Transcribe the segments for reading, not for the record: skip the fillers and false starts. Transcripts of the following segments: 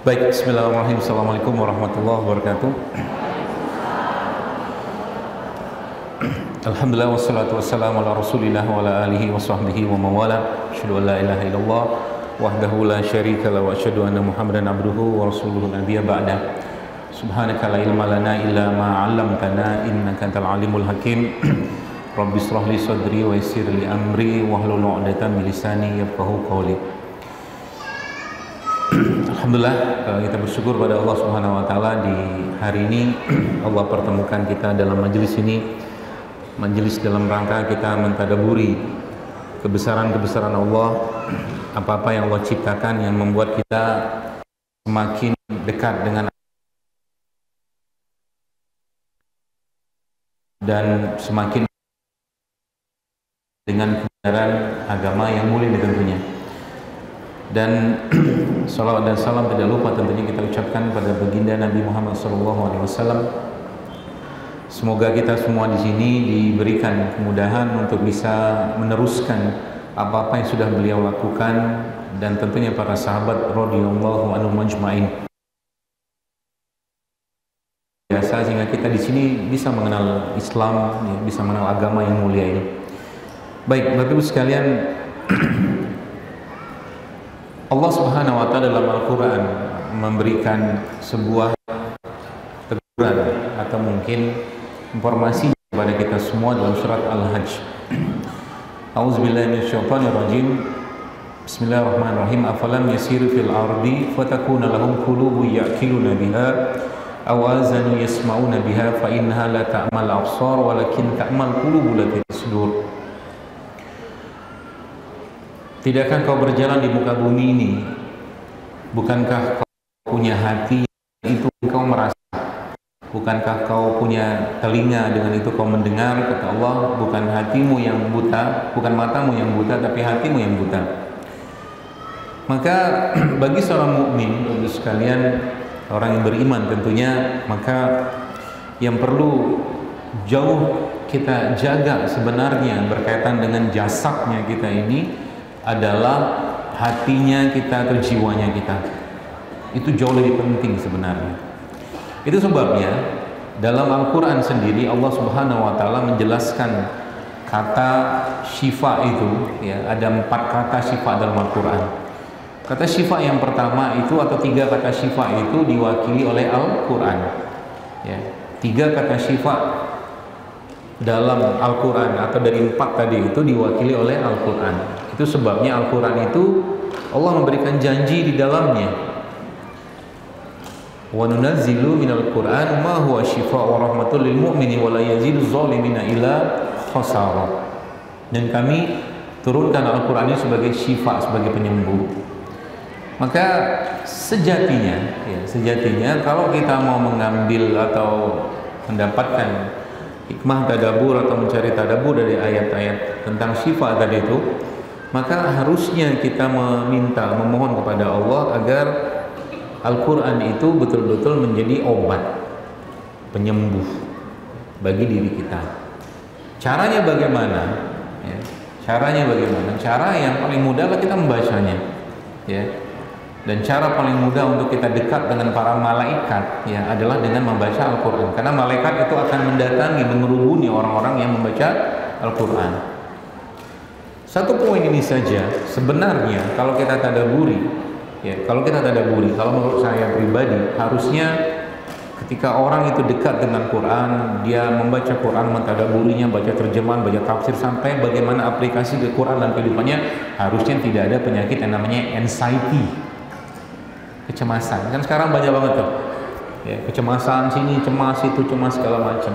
Baik, bismillahirrahmanirrahim. Assalamualaikum warahmatullahi wabarakatuh. Alhamdulillah wassalatu wassalamu ala rasulillah wa ala alihi wa sahbihi wa mawala. Asyhadu an la ilaha illallah wahdahu la syarika la wa asyhadu anna muhammadan abduhu wa rasuluhu nabiyya ba'da. Subhanaka la ilma lana illa ma 'allamtana innaka antal alimul hakim. Rabbi shrah li sadri wa yassir li amri wahlul 'uqdatam min lisani yafqahu qawli. Alhamdulillah, kita bersyukur pada Allah Subhanahu wa taala di hari ini Allah pertemukan kita dalam majelis ini. Majelis dalam rangka kita mentadaburi kebesaran-kebesaran Allah, apa-apa yang Allah ciptakan yang membuat kita semakin dekat dengan dan semakin dengan kebenaran agama yang mulia tentunya. Dan salawat dan salam tidak lupa tentunya kita ucapkan pada baginda Nabi Muhammad SAW. Semoga kita semua di sini diberikan kemudahan untuk bisa meneruskan apa-apa yang sudah beliau lakukan dan tentunya para sahabat radhiyallahu anhum majma'in. Biasa sehingga kita di sini bisa mengenal Islam, bisa mengenal agama yang mulia ini. Baik, Bapak Ibu sekalian, Allah Subhanahu wa taala dalam Al-Qur'an memberikan sebuah teguran atau mungkin informasi kepada kita semua dalam surat Al-Hajj. A'udzubillahi minasyaitonirrajim. Bismillahirrahmanirrahim. Afalam yasiru fil ardi fatakuna lahum qulubun ya'qiluna biha aw azanu yasma'una biha fa innaha la ta'mal absar walakin ta'mal qulubul lati fi sudur. Tidakkah kau berjalan di muka bumi ini? Bukankah kau punya hati itu kau merasa? Bukankah kau punya telinga dengan itu kau mendengar? Kata Allah, bukan hatimu yang buta, bukan matamu yang buta, tapi hatimu yang buta. Maka bagi seorang mukmin, bagi sekalian orang yang beriman tentunya, maka yang perlu jauh kita jaga sebenarnya berkaitan dengan jasadnya kita ini adalah hatinya kita atau jiwanya kita. Itu jauh lebih penting sebenarnya. Itu sebabnya dalam Al-Quran sendiri Allah Subhanahu wa taala menjelaskan kata syifa itu, ya, ada 4 kata syifa dalam Al-Quran. Kata syifa yang pertama itu atau 3 kata syifa itu diwakili oleh Al-Quran, ya. 3 kata syifa dalam Al-Quran atau dari 4 tadi itu diwakili oleh Al-Quran. Itu sebabnya Al-Quran itu Allah memberikan janji di dalamnya. Wa nunazzilu minal Qur'an ma huwa shifaa'un wa rahmatul lil mu'minin wa la yaziduz zalimina illa khasara. Dan kami turunkan Al-Quran ini sebagai syifa, sebagai penyembuh. Maka sejatinya kalau kita mau mengambil atau mendapatkan hikmah tadabbur atau mencari tadabbur dari ayat-ayat tentang syifa tadi itu, maka harusnya kita memohon kepada Allah agar Al-Quran itu betul-betul menjadi obat penyembuh bagi diri kita. Caranya bagaimana? Ya, caranya bagaimana? Cara yang paling mudah adalah kita membacanya, ya. Dan cara paling mudah untuk kita dekat dengan para malaikat, ya, adalah dengan membaca Al-Quran. Karena malaikat itu akan mendatangi, mengerubuni orang-orang yang membaca Al-Quran. Satu poin ini saja sebenarnya kalau kita tadaburi, ya, kalau menurut saya pribadi, harusnya ketika orang itu dekat dengan Quran, dia membaca Quran, mentadaburinya, baca terjemahan, baca tafsir, sampai bagaimana aplikasi ke Quran dan kehidupannya, harusnya tidak ada penyakit yang namanya anxiety, kecemasan. Kan sekarang banyak banget tuh, ya, kecemasan sini cemas, itu cemas, segala macam,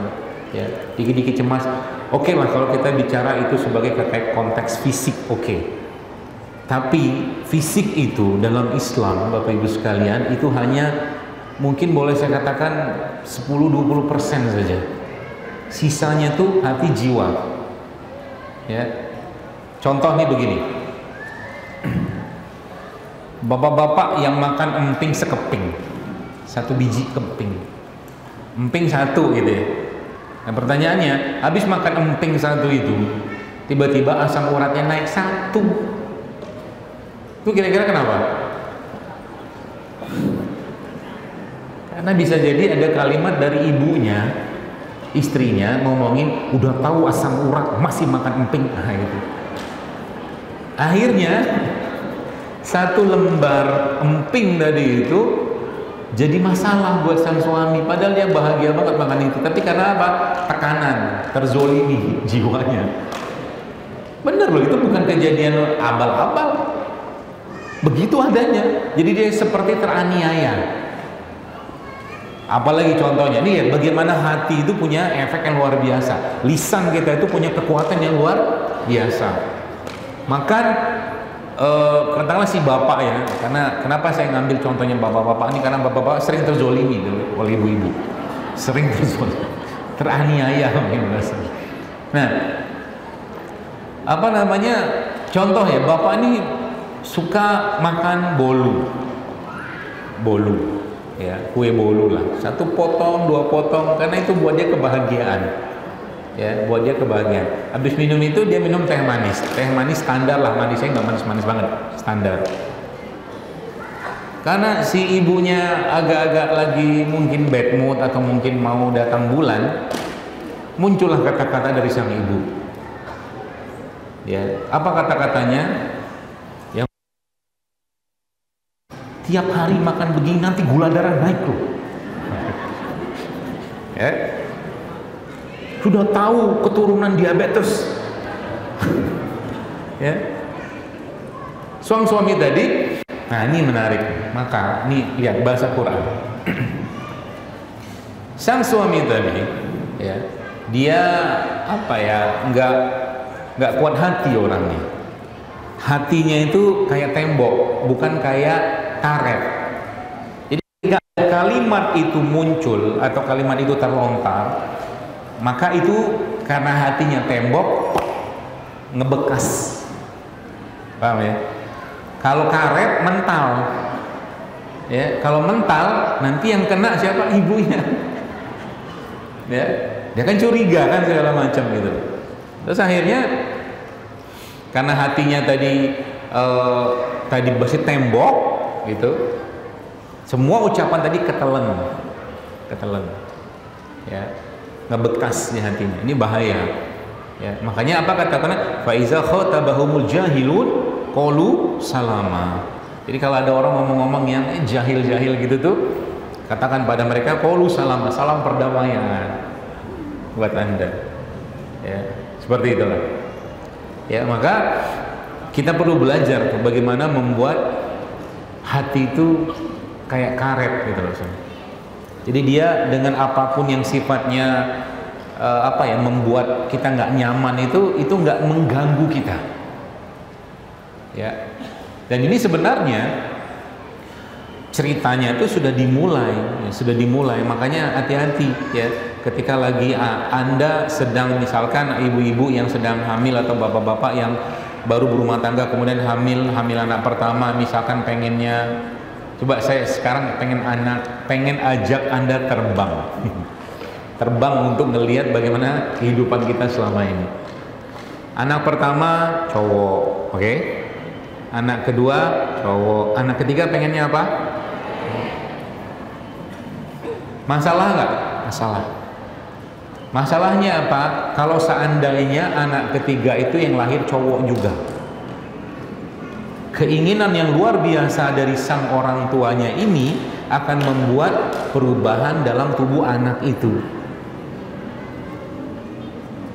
ya, dikit-dikit cemas. Oke lah kalau kita bicara itu sebagai konteks fisik, oke. Tapi fisik itu dalam Islam, Bapak Ibu sekalian, itu hanya mungkin boleh saya katakan 10-20% saja. Sisanya tuh hati jiwa. Ya. Contoh nih begini. Bapak-bapak yang makan emping sekeping, 1 biji keping, emping 1 gitu ya. Nah pertanyaannya, habis makan emping 1 itu, tiba-tiba asam uratnya naik 1. Itu kira-kira kenapa? Karena bisa jadi ada kalimat dari ibunya, istrinya ngomongin, udah tahu asam urat masih makan emping, nah gitu. Akhirnya satu lembar emping tadi itu jadi masalah buat sang suami, padahal dia bahagia banget makan itu. Tapi karena apa? Tekanan, terzolimi jiwanya. Bener loh, itu bukan kejadian abal-abal, begitu adanya. Jadi dia seperti teraniaya. Apalagi contohnya, nih ya, bagaimana hati itu punya efek yang luar biasa. Lisan kita itu punya kekuatan yang luar biasa. Maka katakanlah si bapak ya, karena kenapa saya ngambil contohnya bapak-bapak ini, karena bapak-bapak sering terzolimi oleh ibu-ibu, sering terzolimi, teraniaya mungkin bahasa. Nah, apa namanya, contoh ya, bapak ini suka makan bolu ya, kue bolu lah, 1 potong 2 potong, karena itu buat dia kebahagiaan ya, buat dia kebahagiaan. Habis minum itu dia minum teh manis standar lah, manisnya nggak manis-manis banget, standar. Karena si ibunya agak-agak lagi mungkin bad mood atau mungkin mau datang bulan, muncullah kata-kata dari sang ibu ya. Apa kata-katanya? Yang tiap hari makan begini nanti gula darah naik loh ya. Sudah tahu keturunan diabetes ya. Sang suami tadi, nah ini menarik, maka ini lihat bahasa Quran. Sang suami tadi ya, dia apa ya, nggak kuat hati orangnya. Hatinya itu kayak tembok, bukan kayak karet. Jadi ketika kalimat itu muncul atau kalimat itu terlontar, maka itu karena hatinya tembok, ngebekas. Paham ya? Kalau karet mental ya, kalau mental nanti yang kena siapa? Ibunya ya, dia kan curiga kan segala macam gitu. Terus akhirnya karena hatinya tadi masih tembok gitu, semua ucapan tadi ketelen ya, ngebekas di hatinya. Ini bahaya ya. Makanya apa kata-kata fa iza khatabahumul jahilun qalu salama. Jadi kalau ada orang ngomong-ngomong yang jahil-jahil gitu tuh, katakan pada mereka qalu salama, salam perdamaian buat Anda ya. Seperti itulah ya. Maka kita perlu belajar bagaimana membuat hati itu kayak karet gitu loh. Jadi dia dengan apapun yang sifatnya apa ya, membuat kita nggak nyaman, itu nggak mengganggu kita ya. Dan ini sebenarnya ceritanya itu sudah dimulai, makanya hati-hati ya ketika lagi Anda sedang, misalkan ibu-ibu yang sedang hamil atau bapak-bapak yang baru berumah tangga kemudian hamil anak pertama, misalkan pengennya, coba saya sekarang pengen ajak Anda terbang untuk ngelihat bagaimana kehidupan kita selama ini. Anak pertama cowok, oke? Anak kedua cowok, anak ketiga pengennya apa? Masalah nggak? Masalahnya apa? Kalau seandainya anak ketiga itu yang lahir cowok juga, keinginan yang luar biasa dari sang orang tuanya ini akan membuat perubahan dalam tubuh anak itu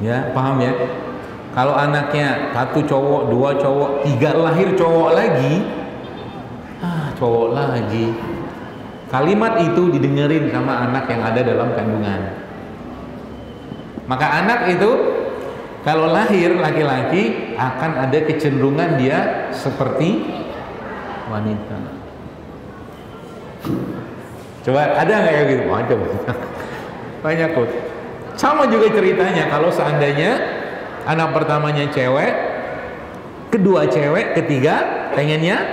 ya, paham ya? Kalau anaknya 1 cowok, 2 cowok, 3 lahir cowok lagi, cowok lagi, kalimat itu didengerin sama anak yang ada dalam kandungan. Maka anak itu kalau lahir laki-laki akan ada kecenderungan dia seperti wanita. Coba ada nggak ya gitu? Coba banyak kok. Sama juga ceritanya kalau seandainya anak pertamanya cewek, kedua cewek, ketiga pengennya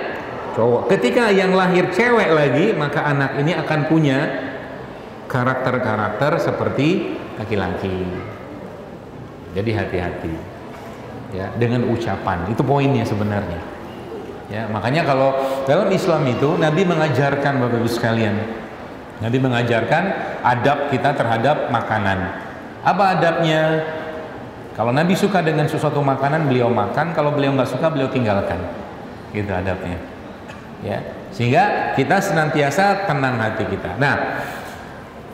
cowok. Ketika yang lahir cewek lagi, maka anak ini akan punya karakter-karakter seperti laki-laki. Jadi hati-hati ya dengan ucapan, itu poinnya sebenarnya ya. Makanya kalau dalam Islam itu Nabi mengajarkan Bapak Ibu sekalian Nabi mengajarkan adab kita terhadap makanan. Apa adabnya? Kalau Nabi suka dengan sesuatu makanan, beliau makan. Kalau beliau nggak suka, beliau tinggalkan. Gitu adabnya. Ya, sehingga kita senantiasa tenang hati kita. Nah,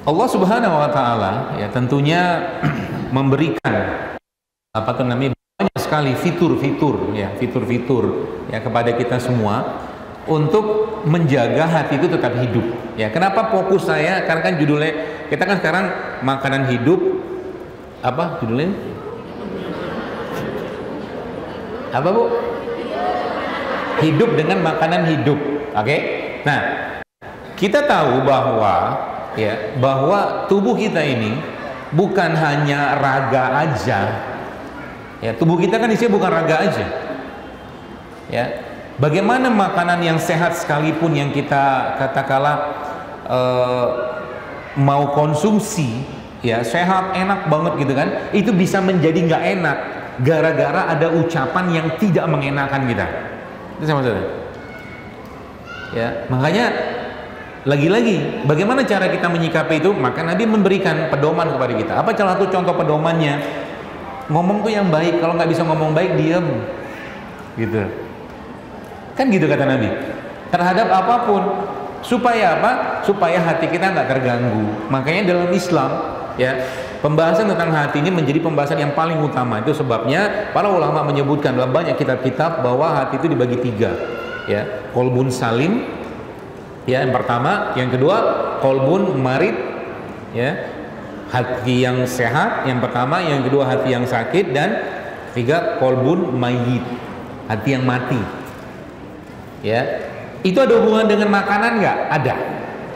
Allah Subhanahu Wa Taala ya tentunya memberikan apa tuh namanya banyak sekali fitur-fitur ya kepada kita semua untuk menjaga hati itu tetap hidup. Ya, kenapa fokus saya? Karena kan judulnya kita kan sekarang makanan hidup, apa judulnya? Apa Bu? Hidup dengan makanan hidup. Oke? Nah, kita tahu bahwa tubuh kita ini bukan hanya raga aja. Ya, tubuh kita kan isinya bukan raga aja. Ya. Bagaimana makanan yang sehat sekalipun yang kita katakanlah mau konsumsi, ya sehat, enak banget gitu kan, itu bisa menjadi nggak enak gara-gara ada ucapan yang tidak mengenakan kita. Itu sama saja. Ya, makanya lagi-lagi bagaimana cara kita menyikapi itu? Maka Nabi memberikan pedoman kepada kita. Apa salah satu contoh pedomannya? Ngomong tuh yang baik. Kalau nggak bisa ngomong baik, diam. Gitu. Kan gitu kata Nabi. Terhadap apapun. Supaya apa? Supaya hati kita nggak terganggu. Makanya dalam Islam, ya, pembahasan tentang hati ini menjadi pembahasan yang paling utama. Itu sebabnya para ulama menyebutkan dalam banyak kitab-kitab bahwa hati itu dibagi 3. Ya, qalbun salim, ya, yang pertama, yang kedua qalbun marid, ya, hati yang sehat, yang pertama, yang kedua hati yang sakit, dan tiga qalbun mayyit, hati yang mati. Ya, itu ada hubungan dengan makanan nggak?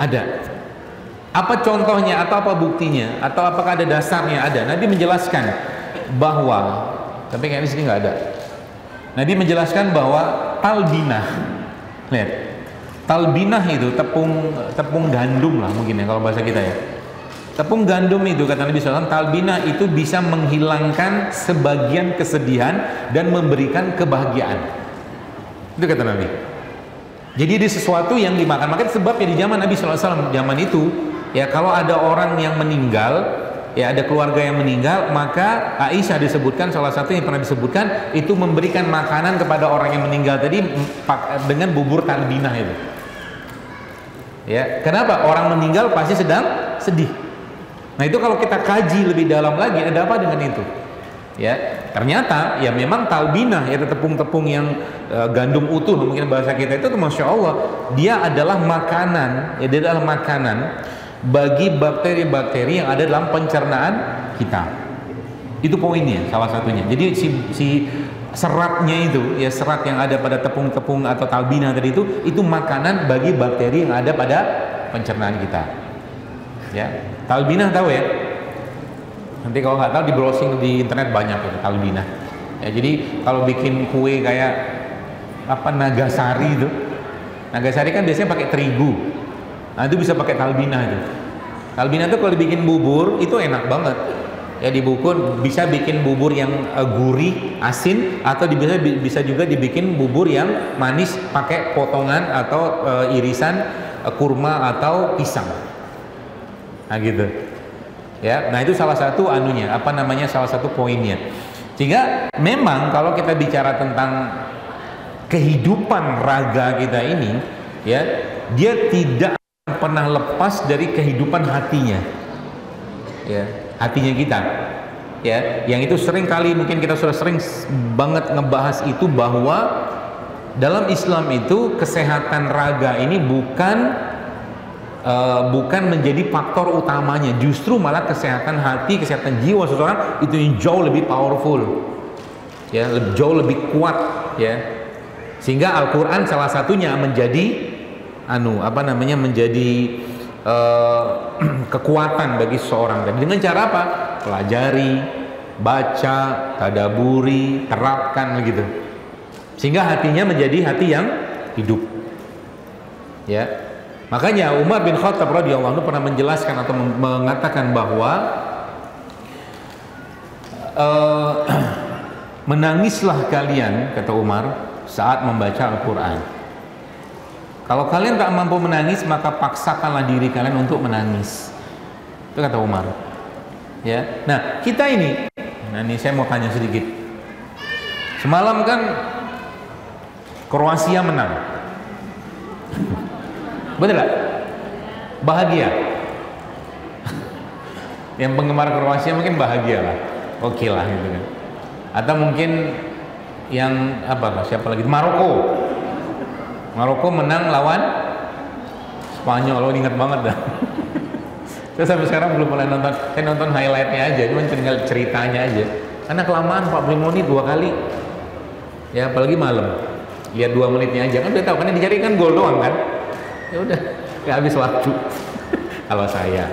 Ada. Apa contohnya atau apa buktinya atau apakah ada dasarnya? Ada. Nabi menjelaskan bahwa, tapi kayaknya di sini nggak ada. Nabi menjelaskan bahwa talbinah, lihat, talbinah itu tepung gandum lah mungkin ya kalau bahasa kita ya. Tepung gandum itu kata Nabi SAW, talbinah itu bisa menghilangkan sebagian kesedihan dan memberikan kebahagiaan. Itu kata Nabi. Jadi ini sesuatu yang dimakan. Makanya sebabnya di zaman Nabi SAW zaman itu, ya kalau ada orang yang meninggal, ya ada keluarga yang meninggal, maka Aisyah disebutkan, salah satu yang pernah disebutkan itu memberikan makanan kepada orang yang meninggal tadi dengan bubur talbinah itu. Ya, kenapa? Orang meninggal pasti sedang sedih. Nah itu kalau kita kaji lebih dalam lagi, ada apa dengan itu? Ya, ternyata ya memang talbinah, ya tepung-tepung yang gandum utuh mungkin bahasa kita itu masya Allah, dia adalah makanan, ya dia adalah makanan bagi bakteri-bakteri yang ada dalam pencernaan kita. Itu poinnya salah satunya. Jadi si seratnya itu, ya serat yang ada pada tepung-tepung atau talbinah tadi itu makanan bagi bakteri yang ada pada pencernaan kita. Ya, talbinah tahu ya? Nanti kalau nggak tahu di browsing di internet banyak ya talbinah. Ya, jadi kalau bikin kue kayak apa nagasari itu, nagasari kan biasanya pakai terigu. Nah itu bisa pakai talbinah itu. Talbinah itu kalau dibikin bubur itu enak banget. Ya dibukun bisa bikin bubur yang gurih, asin, atau bisa juga dibikin bubur yang manis pakai potongan atau irisan kurma atau pisang. Nah gitu. Ya, nah itu salah satu anunya, apa namanya, salah satu poinnya. Sehingga memang kalau kita bicara tentang kehidupan raga kita ini, ya, dia tidak pernah lepas dari kehidupan hatinya. Ya, hatinya kita. Ya, yang itu sering kali mungkin kita sudah sering banget ngebahas itu bahwa dalam Islam itu kesehatan raga ini bukan menjadi faktor utamanya, justru malah kesehatan hati, kesehatan jiwa seseorang itu yang jauh lebih powerful, ya, jauh lebih kuat, ya. Sehingga Al-Quran salah satunya menjadi menjadi kekuatan bagi seseorang. Dan dengan cara apa? Pelajari, baca, tadaburi, terapkan begitu. Sehingga hatinya menjadi hati yang hidup. Ya. Makanya Umar bin Khattab radhiyallahu anhu pernah menjelaskan atau mengatakan bahwa menangislah kalian, kata Umar, saat membaca Al-Quran. Kalau kalian tak mampu menangis, maka paksakanlah diri kalian untuk menangis. Itu kata Umar. Ya. Nah, kita ini, nah ini saya mau tanya sedikit. Semalam kan Kroasia menang. Betul gak? Bahagia. Yang penggemar Kroasia mungkin bahagia lah, oke lah gitu kan. Atau mungkin yang apa? Siapa lagi? Maroko menang lawan Spanyol. Lo ingat banget dah. Saya sampai sekarang belum pernah nonton. Saya nonton highlightnya aja, cuma tinggal ceritanya aja. Karena kelamaan 40 menit 2 kali. Ya apalagi malam. Lihat 2 menitnya aja kan udah tahu kan yang dicari kan gol doang kan. Ya udah, nggak habis waktu. Kalau saya.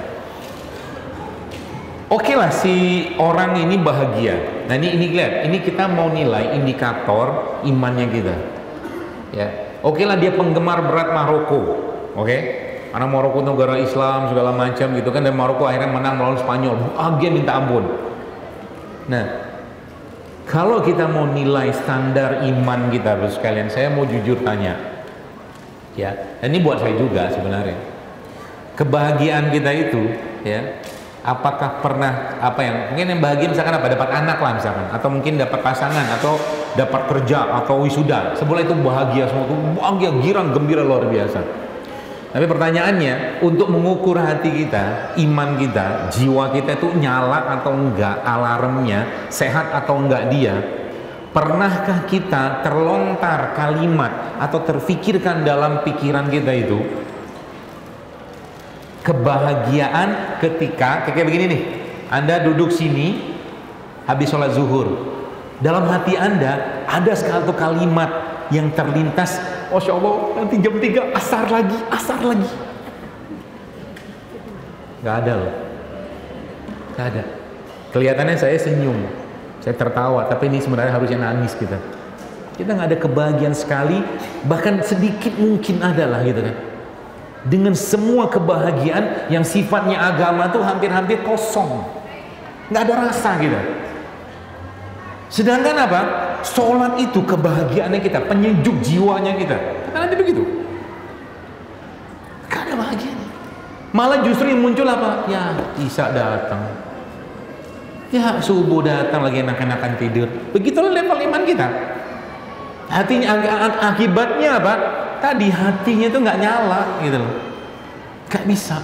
Oke lah si orang ini bahagia. Nah ini lihat, ini kita mau nilai indikator imannya kita. Ya, oke lah dia penggemar berat Maroko, oke? Karena Maroko negara Islam segala macam gitu kan, dan Maroko akhirnya menang melawan Spanyol, bahagia minta ampun. Nah, kalau kita mau nilai standar iman kita, terus sekalian, saya mau jujur tanya, ya, dan ini buat saya juga sebenarnya, kebahagiaan kita itu, ya. Apakah pernah mungkin yang bahagia misalkan apa, dapat anak lah misalkan, atau mungkin dapat pasangan, atau dapat kerja, atau wisuda, sebulan itu bahagia semua, itu bahagia, girang, gembira luar biasa. Tapi pertanyaannya, untuk mengukur hati kita, iman kita, jiwa kita itu nyala atau enggak, alarmnya sehat atau enggak dia, pernahkah kita terlontar kalimat atau terfikirkan dalam pikiran kita itu kebahagiaan ketika kayak begini nih, Anda duduk sini habis sholat zuhur, dalam hati Anda ada satu kalimat yang terlintas, Masya Allah nanti jam 3 asar lagi. Gak ada loh, gak ada. Kelihatannya saya senyum, saya tertawa, tapi ini sebenarnya harusnya nangis kita gak ada kebahagiaan sekali, bahkan sedikit mungkin ada lah gitu kan. Dengan semua kebahagiaan yang sifatnya agama tuh hampir-hampir kosong, nggak ada rasa gitu. Sedangkan apa? Sholat itu kebahagiaannya kita, penyejuk jiwanya kita. Kan nanti begitu. Gak ada bahagianya. Malah justru yang muncul apa? Ya Isya datang, ya subuh datang, lagi enak-enakan tidur. Begitulah level iman kita. Hatinya akibatnya apa? Tadi hatinya itu nggak nyala gitu loh, nggak bisa.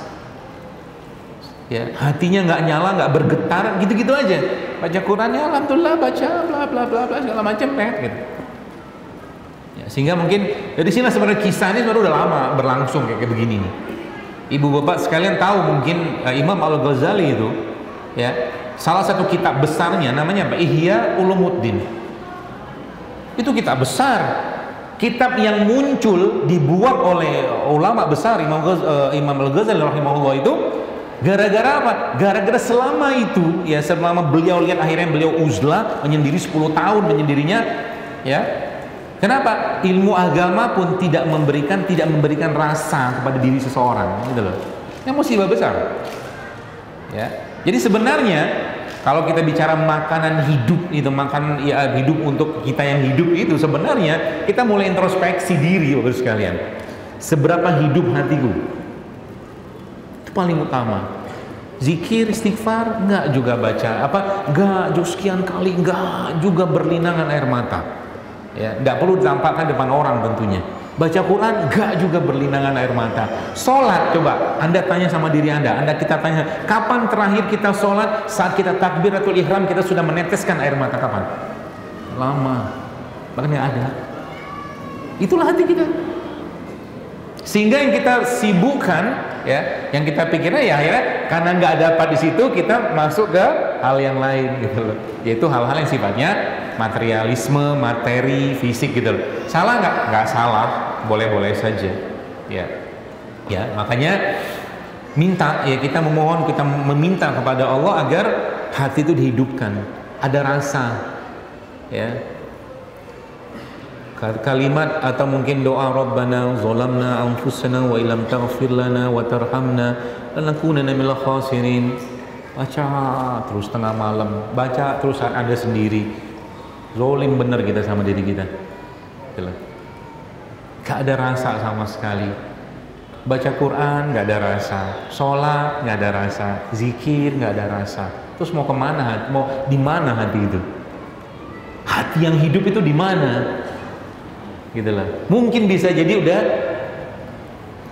Ya, hatinya nggak nyala, nggak bergetar, gitu-gitu aja. Baca Qurannya, alhamdulillah, baca bla bla bla bla segala macam gitu. Ya, sehingga mungkin dari sini sebenarnya kisah ini sebenarnya udah lama berlangsung kayak begini nih. Ibu bapak sekalian tahu mungkin Imam Al-Ghazali itu, ya, salah satu kitab besarnya namanya apa? Ihya Ulumuddin. Itu kitab besar. Kitab yang muncul dibuat oleh ulama besar Imam Al-Ghazali rahimahullah itu gara-gara apa? Gara-gara selama itu ya, selama beliau lihat akhirnya beliau uzlah menyendiri 10 tahun menyendirinya, ya. Kenapa? Ilmu agama pun tidak memberikan rasa kepada diri seseorang gitu loh. Ini musibah besar. Ya. Jadi sebenarnya kalau kita bicara makanan hidup itu, makanan ya, hidup untuk kita yang hidup itu, sebenarnya kita mulai introspeksi diri Bapak sekalian. Seberapa hidup hatiku? Itu paling utama. Zikir, istighfar, enggak juga baca enggak juga sekian kali, enggak juga berlinangan air mata. Ya, enggak perlu ditampakkan depan orang tentunya. Baca Quran enggak juga berlinangan air mata. Sholat, coba Anda tanya sama diri Anda kita tanya, kapan terakhir kita sholat? Saat kita takbiratul ihram kita sudah meneteskan air mata, kapan? Lama, bahkan yang ada. Itulah hati kita. Sehingga yang kita sibukkan, ya, yang kita pikirnya ya akhirnya karena nggak dapat di situ kita masuk ke hal yang lain gitu loh, yaitu hal-hal yang sifatnya materialisme, materi, fisik gitu loh. Salah nggak? Nggak salah, boleh-boleh saja. Ya, makanya minta ya, kita memohon, kita meminta kepada Allah agar hati itu dihidupkan, ada rasa, ya. Kalimat atau mungkin doa Rabbana zalamna anfusana wa illam taghfir lana wa tarhamna lanakunanna minal khasirin. Baca terus tengah malam, baca terus saat Anda sendiri. Zolim benar kita sama diri kita. gak ada rasa sama sekali. Baca Quran gak ada rasa, sholat gak ada rasa, zikir gak ada rasa. Terus mau kemana? Mau di mana hati itu? Hati yang hidup itu di mana? Gitu lah. Mungkin bisa jadi udah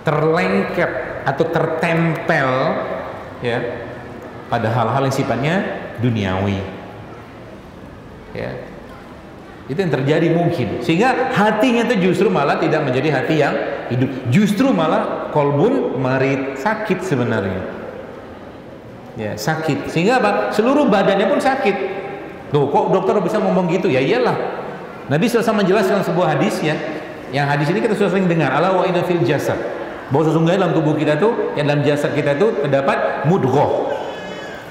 terlengket atau tertempel ya pada hal-hal yang sifatnya duniawi. Ya. Itu yang terjadi mungkin, sehingga hatinya itu justru malah tidak menjadi hati yang hidup, justru malah kolbun marid, sakit sebenarnya ya, sakit, sehingga apa? Seluruh badannya pun sakit. Tuh kok dokter bisa ngomong gitu? Ya iyalah, Nabi SAW menjelaskan sebuah hadis ya, yang hadis ini kita sudah sering dengar, ala wa inna fil jasad, bahwa sesungguhnya dalam tubuh kita tuh, yang dalam jasad kita tuh terdapat mudghah.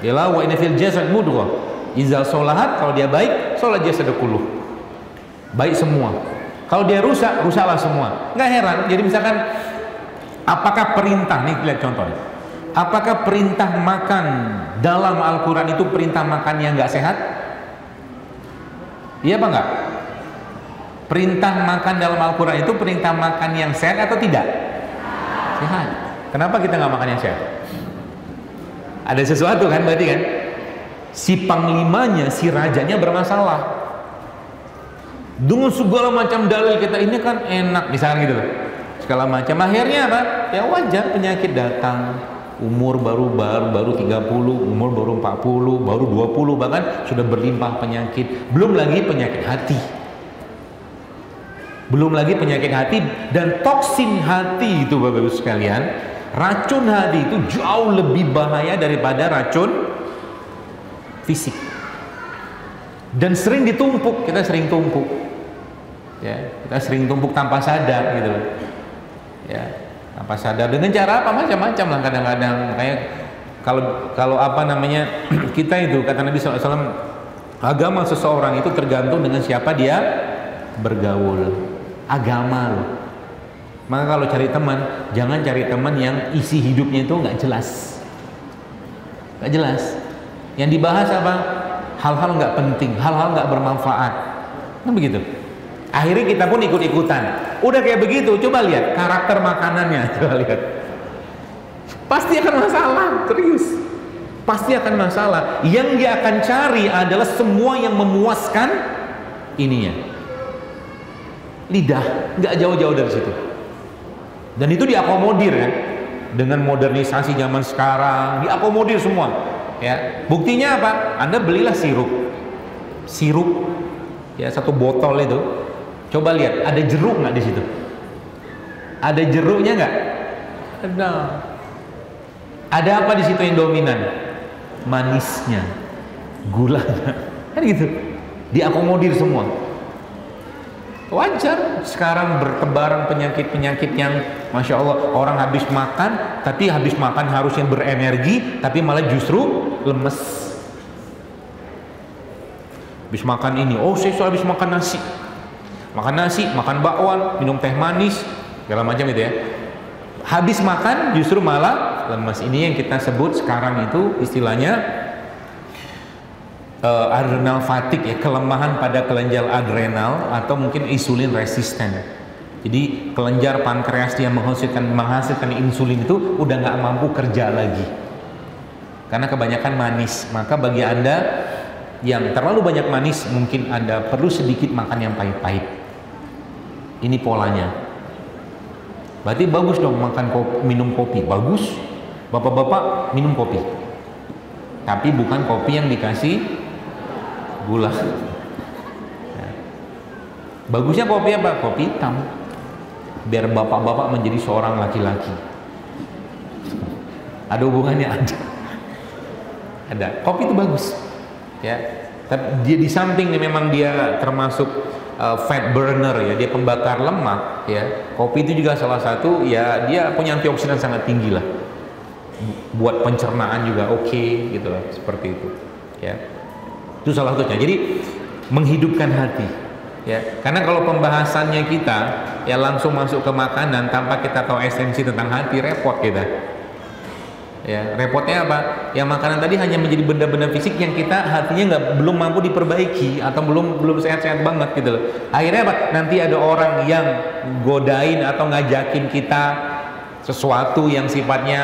Ala wa inna fil jasad mudghah, izal sholahat, kalau dia baik, sholat jasad kulluh, baik semua. Kalau dia rusak, rusaklah semua. Nggak heran. Jadi misalkan, apakah perintah, nih lihat contohnya, apakah perintah makan dalam Al-Quran itu perintah makan yang nggak sehat? Iya apa enggak? Perintah makan dalam Al-Quran itu perintah makan yang sehat atau tidak? Sehat. Kenapa kita nggak makan yang sehat? Ada sesuatu kan berarti kan? Si panglimanya, si rajanya bermasalah. Dengan segala macam dalil kita, ini kan enak misalnya gitu loh, segala macam, akhirnya apa? Ya wajar penyakit datang, umur baru 30, umur baru 40, baru 20, bahkan sudah berlimpah penyakit. Belum lagi penyakit hati, belum lagi penyakit hati dan toksin hati itu Bapak Ibu sekalian. Racun hati itu jauh lebih bahaya daripada racun fisik, dan sering ditumpuk, kita sering tumpuk ya, kita sering tumpuk tanpa sadar gitu ya, tanpa sadar dengan cara apa, macam-macam lah kadang-kadang. Kayak kalau apa namanya kita itu, kata Nabi SAW, agama seseorang itu tergantung dengan siapa dia bergaul, agama loh. Maka kalau cari teman, jangan cari teman yang isi hidupnya itu nggak jelas, nggak jelas. Yang dibahas apa? Hal-hal nggak penting, hal-hal nggak bermanfaat. Nah begitu. Akhirnya kita pun ikut-ikutan. Udah kayak begitu, coba lihat karakter makanannya, coba lihat. Pasti akan masalah, serius. Pasti akan masalah. Yang dia akan cari adalah semua yang memuaskan ininya. Lidah, nggak jauh-jauh dari situ. Dan itu diakomodir kan, dengan modernisasi zaman sekarang, diakomodir semua. Ya, buktinya apa? Anda belilah sirup ya, satu botol itu, coba lihat ada jeruk nggak di situ? Ada jeruknya nggak? Ada. Ada apa di situ yang dominan? Manisnya, gulanya, kan gitu. Diakomodir semua. Wajar sekarang bertebaran penyakit-penyakit yang Masya Allah, orang habis makan, tapi habis makan harusnya berenergi, tapi malah justru lemes. Habis makan ini, oh saya habis makan nasi, makan bakwan, minum teh manis, segala macam itu ya. Habis makan justru malah lemes. Ini yang kita sebut sekarang itu istilahnya adrenal fatigue ya, kelemahan pada kelenjar adrenal atau mungkin insulin resisten. Jadi kelenjar pankreas yang menghasilkan insulin itu udah nggak mampu kerja lagi karena kebanyakan manis. Maka bagi Anda yang terlalu banyak manis, mungkin Anda perlu sedikit makan yang pahit-pahit. Ini polanya. Berarti bagus dong makan kopi, minum kopi. Bagus. Bapak-bapak minum kopi, tapi bukan kopi yang dikasih gula. Ya. Bagusnya kopi apa? Kopi hitam, biar bapak-bapak menjadi seorang laki-laki. Ada hubungannya? Ada. Kopi itu bagus ya, tapi dia di samping memang dia termasuk fat burner ya, dia pembakar lemak ya. Kopi itu juga salah satu ya, dia punya antioksidan sangat tinggi lah, buat pencernaan juga oke, gitu lah, seperti itu ya. Itu salah satunya. Jadi menghidupkan hati ya, karena kalau pembahasannya kita ya langsung masuk ke makanan tanpa kita tahu esensi tentang hati, repot kita Ya, repotnya apa? Ya makanan tadi hanya menjadi benda-benda fisik yang kita hatinya belum mampu diperbaiki atau belum sehat-sehat banget gitu loh. Akhirnya apa? Nanti ada orang yang godain atau ngajakin kita sesuatu yang sifatnya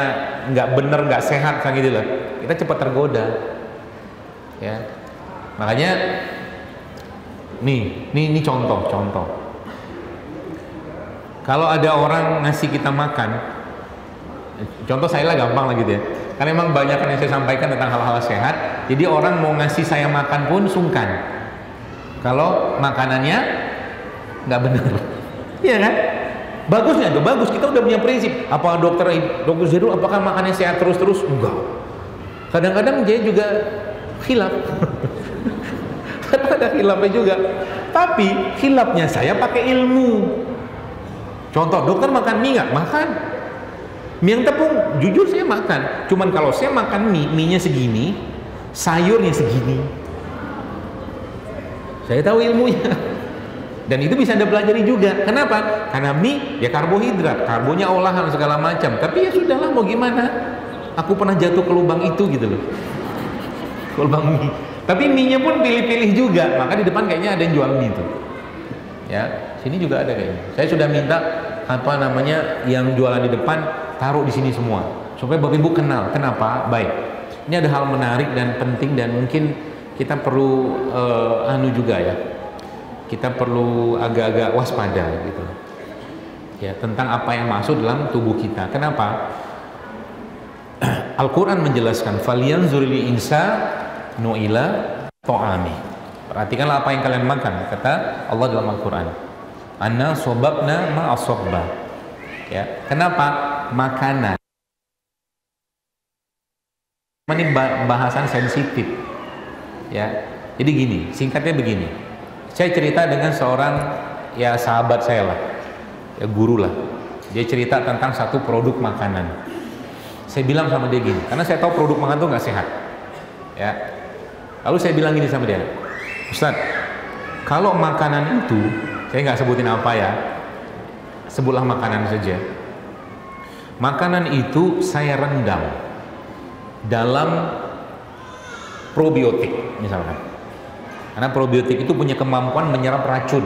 nggak bener, nggak sehat kayak gitu loh. Kita cepat tergoda. Ya, makanya nih contoh. Kalau ada orang ngasih kita makan, contoh saya lah gampang lah gitu ya, karena memang banyak yang saya sampaikan tentang hal-hal sehat, jadi orang mau ngasih saya makan pun sungkan kalau makanannya nggak benar. Iya kan? Bagusnya tuh bagus, kita udah punya prinsip. Apa dokter Zirul, apakah makannya sehat terus? Enggak. Kadang-kadang dia juga khilaf. Ada khilafnya juga, tapi khilafnya saya pakai ilmu. Contoh, dokter makan mie nggak? Makan. Mie yang tepung, jujur saya makan. Cuman kalau saya makan mie-nya segini, sayurnya segini. Saya tahu ilmunya. Dan itu bisa Anda pelajari juga. Kenapa? Karena mie ya karbohidrat, karbonya olahan segala macam. Tapi ya sudahlah, mau gimana? Aku pernah jatuh ke lubang itu gitu loh. Ke lubang mie. Tapi mie-nya pun pilih-pilih juga. Maka di depan kayaknya ada yang jual mie itu. Ya, sini juga ada kayaknya. Saya sudah minta yang jualan di depan taruh di sini semua supaya Bapak Ibu kenal. Kenapa? Baik. Ini ada hal menarik dan penting dan mungkin kita perlu juga ya. Kita perlu agak-agak waspada gitu. Ya, tentang apa yang masuk dalam tubuh kita. Kenapa? Al-Qur'an menjelaskan falyanzuril insanu ila ta'ami. Perhatikanlah apa yang kalian makan, kata Allah dalam Al-Qur'an. Anna sobabna ma'asobba. Ya, kenapa? Makanan. Ini bahasan sensitif. Ya, jadi gini, singkatnya begini. Saya cerita dengan seorang ya sahabat saya lah, ya guru lah. Dia cerita tentang satu produk makanan. Saya bilang sama dia gini, karena saya tahu produk makanan itu nggak sehat. Ya, lalu saya bilang gini sama dia, Ustadz, kalau makanan itu, saya nggak sebutin apa ya, sebutlah makanan saja. Makanan itu saya rendam dalam probiotik misalkan, karena probiotik itu punya kemampuan menyerap racun,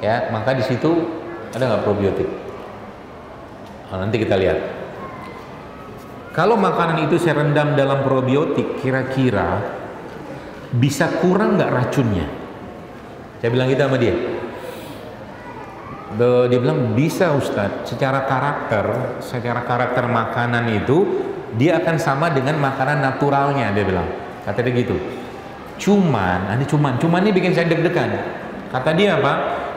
ya, maka di situ ada nggak probiotik? Nah, nanti kita lihat. Kalau makanan itu saya rendam dalam probiotik, kira-kira bisa kurang nggak racunnya? Saya bilang gitu sama dia. Dia bilang bisa Ustadz, secara karakter makanan itu dia akan sama dengan makanan naturalnya, dia bilang. Kata dia gitu. Cuman ini bikin saya deg-degan. Kata dia apa?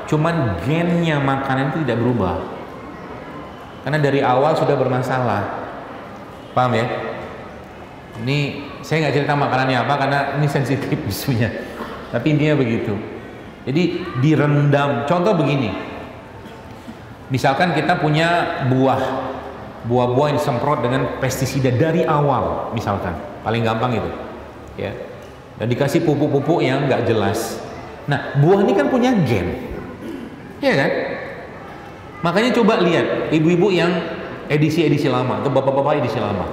Cuman gennya makanan itu tidak berubah. Karena dari awal sudah bermasalah. Paham ya? Ini saya nggak cerita makanannya apa karena ini sensitif isunya. Tapi intinya begitu. Jadi direndam. Contoh begini. Misalkan kita punya buah-buah yang disemprot dengan pestisida dari awal, misalkan, paling gampang itu, ya. Dan dikasih pupuk-pupuk yang nggak jelas. Nah, buah ini kan punya gen, ya kan? Makanya coba lihat ibu-ibu yang edisi lama atau bapak-bapak edisi lama.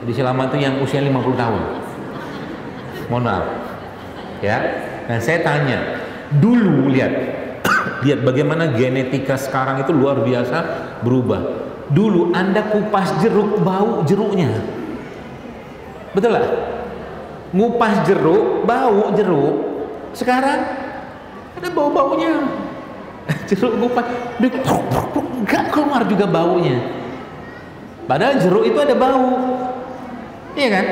Edisi lama itu yang usia 50 tahun. Mohon maaf, ya. Nah, saya tanya, dulu lihat bagaimana genetika sekarang itu luar biasa berubah. Dulu Anda kupas jeruk, bau jeruknya, betul lah? Ngupas jeruk, bau jeruk. Sekarang ada bau-baunya. Jeruk ngupas, nggak keluar juga baunya. Padahal jeruk itu ada bau, iya kan?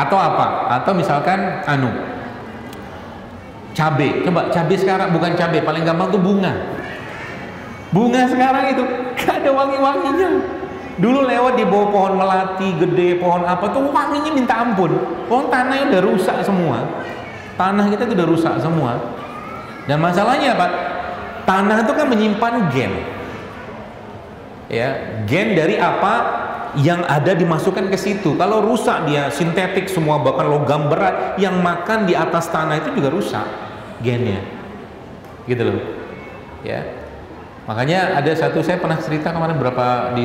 Atau apa? Atau misalkan cabai, coba cabai sekarang, bukan cabai, paling gampang tuh bunga sekarang itu gak ada wangi-wanginya. Dulu lewat di bawah pohon melati gede, pohon apa tuh wanginya minta ampun. Pohon tanahnya udah rusak semua, tanah kita tuh udah rusak semua. Dan masalahnya apa? Tanah itu kan menyimpan gen, ya, gen dari apa yang ada dimasukkan ke situ. Kalau rusak dia sintetik semua, bahkan logam berat yang makan di atas tanah itu juga rusak gennya, gitu loh, ya. Makanya ada satu, saya pernah cerita kemarin berapa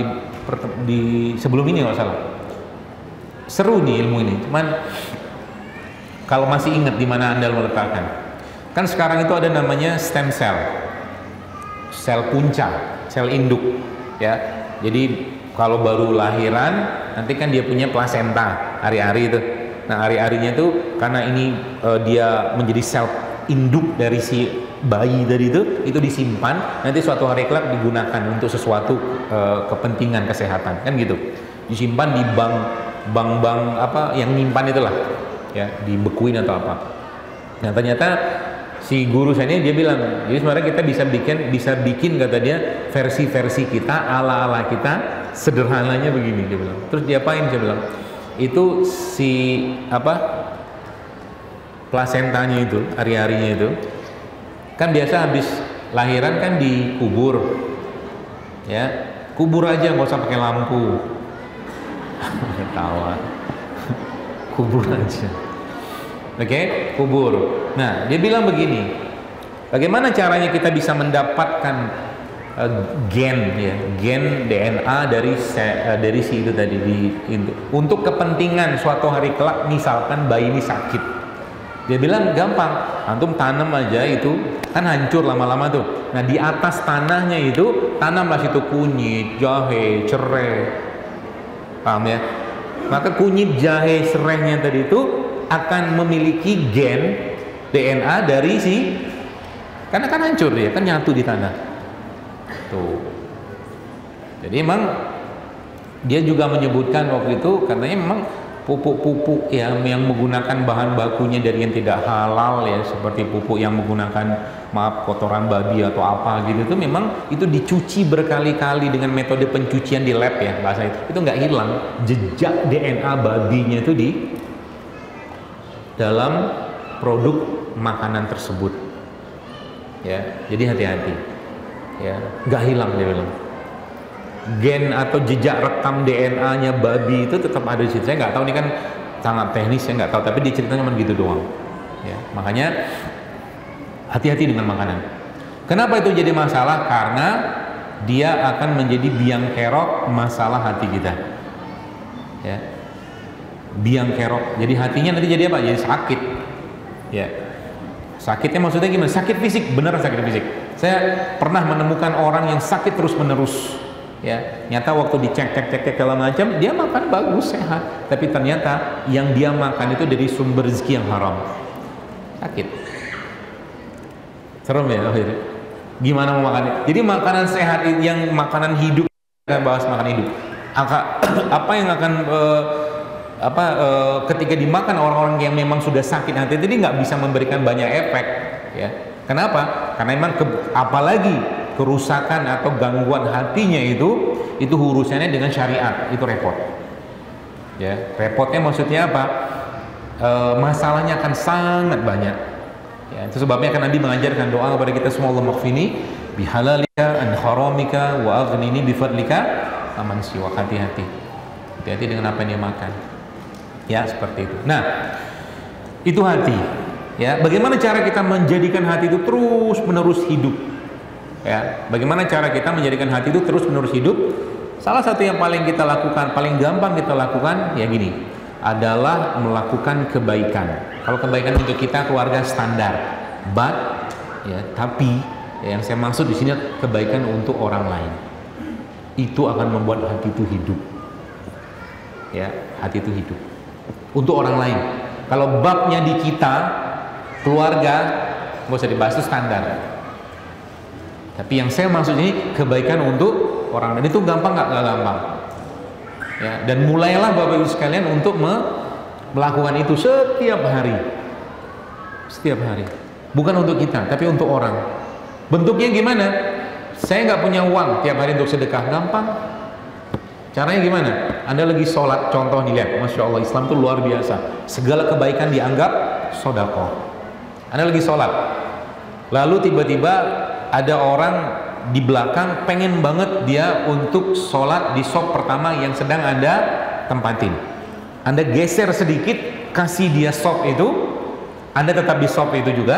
di sebelum ini nggak salah. Seru nih ilmu ini, cuman kalau masih ingat di mana Anda meletakkan. Kan sekarang itu ada namanya stem cell, sel punca, sel induk, ya. Jadi kalau baru lahiran, nanti kan dia punya plasenta, ari-ari itu. Nah, ari-arinya itu karena ini dia menjadi sel induk dari si bayi tadi itu disimpan, nanti suatu hari kelak digunakan untuk sesuatu kepentingan kesehatan, kan gitu. Disimpan di bank apa yang nyimpan itulah, ya, dibekuin atau apa. Nah, ternyata si guru saya ini dia bilang, jadi sebenarnya kita bisa bikin kata dia versi kita ala kita, sederhananya begini, dia bilang. Terus diapain? Saya bilang itu si apa plasentanya itu, ari-arinya itu kan biasa habis lahiran kan dikubur, ya, kubur aja, nggak usah pakai lampu. Ketawa. Kubur aja. Oke, kubur. Nah, dia bilang begini, bagaimana caranya kita bisa mendapatkan gen, ya, gen DNA dari si itu tadi untuk kepentingan suatu hari kelak, misalkan bayi ini sakit. Dia bilang gampang, antum tanam aja itu, kan hancur lama-lama tuh. Nah, di atas tanahnya itu tanamlah situ kunyit, jahe, serai, paham ya? Maka kunyit, jahe, serainya tadi itu akan memiliki gen DNA dari karena kan hancur dia, kan nyatu di tanah. Tuh. Jadi emang dia juga menyebutkan waktu itu katanya memang pupuk-pupuk yang menggunakan bahan bakunya dari yang tidak halal, ya, seperti pupuk yang menggunakan kotoran babi atau apa gitu, itu memang itu dicuci berkali-kali dengan metode pencucian di lab, ya, bahasa itu nggak hilang jejak DNA babinya itu di dalam produk makanan tersebut, ya. Jadi hati-hati, ya, nggak hilang dia bilang. Gen atau jejak rekam DNA-nya babi itu tetap ada di situ. Saya nggak tahu, ini kan sangat teknis, saya nggak tahu, tapi diceritakan cuma gitu doang, ya. Makanya hati-hati dengan makanan. Kenapa itu jadi masalah? Karena dia akan menjadi biang kerok masalah hati kita, ya, biang kerok. Jadi hatinya nanti jadi apa? Jadi sakit, ya. Sakitnya maksudnya gimana? Sakit fisik, beneran sakit fisik. Saya pernah menemukan orang yang sakit terus menerus, ya, nyata waktu dicek segala macam, dia makan bagus, sehat, tapi ternyata yang dia makan itu dari sumber rezeki yang haram, sakit. Serem ya akhirnya. Gimana mau makan? Jadi makanan sehat yang makanan hidup, kita bahas makan hidup. Apa yang akan ketika dimakan orang-orang yang memang sudah sakit hati, jadi nggak bisa memberikan banyak efek, ya. Kenapa? Karena memang apalagi kerusakan atau gangguan hatinya itu urusannya dengan syariat, itu repot, ya. Repotnya maksudnya apa? Masalahnya akan sangat banyak, ya. Itu sebabnya kan Nabi mengajarkan doa kepada kita semua, Allahumma qfini bihalalika an haramika wa aghnini bifadlika aman siwa. Hati-hati dengan apa yang dia makan, ya, seperti itu. Nah, itu hati, ya. Bagaimana cara kita menjadikan hati itu terus menerus hidup, ya? Bagaimana cara kita menjadikan hati itu terus menerus hidup? Salah satu yang paling kita lakukan, paling gampang kita lakukan, ya, gini, adalah melakukan kebaikan. Kalau kebaikan untuk kita keluarga standar, ya, tapi ya, yang saya maksud di sini kebaikan untuk orang lain. Itu akan membuat hati itu hidup, ya, hati itu hidup untuk orang lain. Kalau babnya di kita keluarga, nggak usah dibahas, itu standar. Tapi yang saya maksud ini kebaikan untuk orang lain, itu gampang nggak gampang, ya. Dan mulailah Bapak Ibu sekalian untuk melakukan itu setiap hari, bukan untuk kita tapi untuk orang. Bentuknya gimana? Saya nggak punya uang tiap hari untuk sedekah, gampang. Caranya gimana? Anda lagi sholat, contoh nih, lihat, Masya Allah, Islam itu luar biasa, segala kebaikan dianggap sedekah. Anda lagi sholat, lalu tiba-tiba ada orang di belakang pengen banget dia untuk sholat di sop pertama yang sedang Anda tempatin. Anda geser sedikit, kasih dia sop itu, Anda tetap di sop itu juga,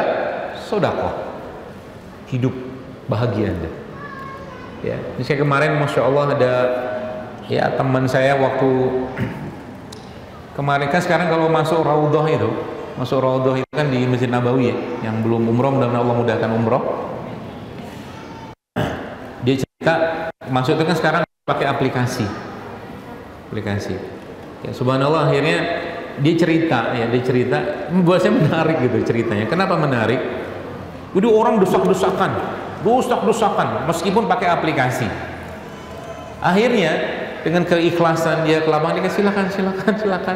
sedekah. Hidup bahagia Anda. Ya, ini saya kemarin masya Allah ada ya teman saya waktu kemarin kan sekarang kalau masuk Raudhah itu kan di Masjid Nabawi ya, yang belum umroh dan Allah mudahkan umroh. Dia cerita masuk itu kan sekarang pakai aplikasi. Ya, subhanallah akhirnya dia cerita buat saya menarik gitu ceritanya. Kenapa menarik? Udah orang desak-desakan meskipun pakai aplikasi. Akhirnya dengan keikhlasan dia ke lapangan, dia silakan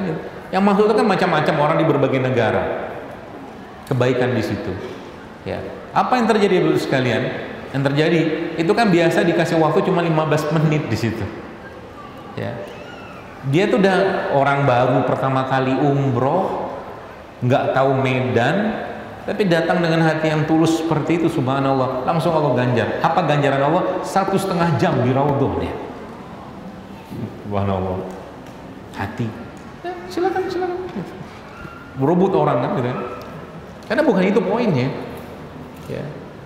gitu. Yang masuk itu kan macam-macam orang di berbagai negara. Kebaikan di situ. Ya. Apa yang terjadi Ibu sekalian? Yang terjadi itu kan biasa dikasih waktu cuma 15 menit di situ. Ya. Dia tuh udah orang baru pertama kali umroh, nggak tahu medan, tapi datang dengan hati yang tulus seperti itu, subhanallah, langsung Allah ganjar. Apa ganjaran Allah? 1,5 jam di Raudhah dia. Subhanallah. Hati. Ya, silakan. Berebut orang kan gitu. Karena bukan itu poinnya. Ya.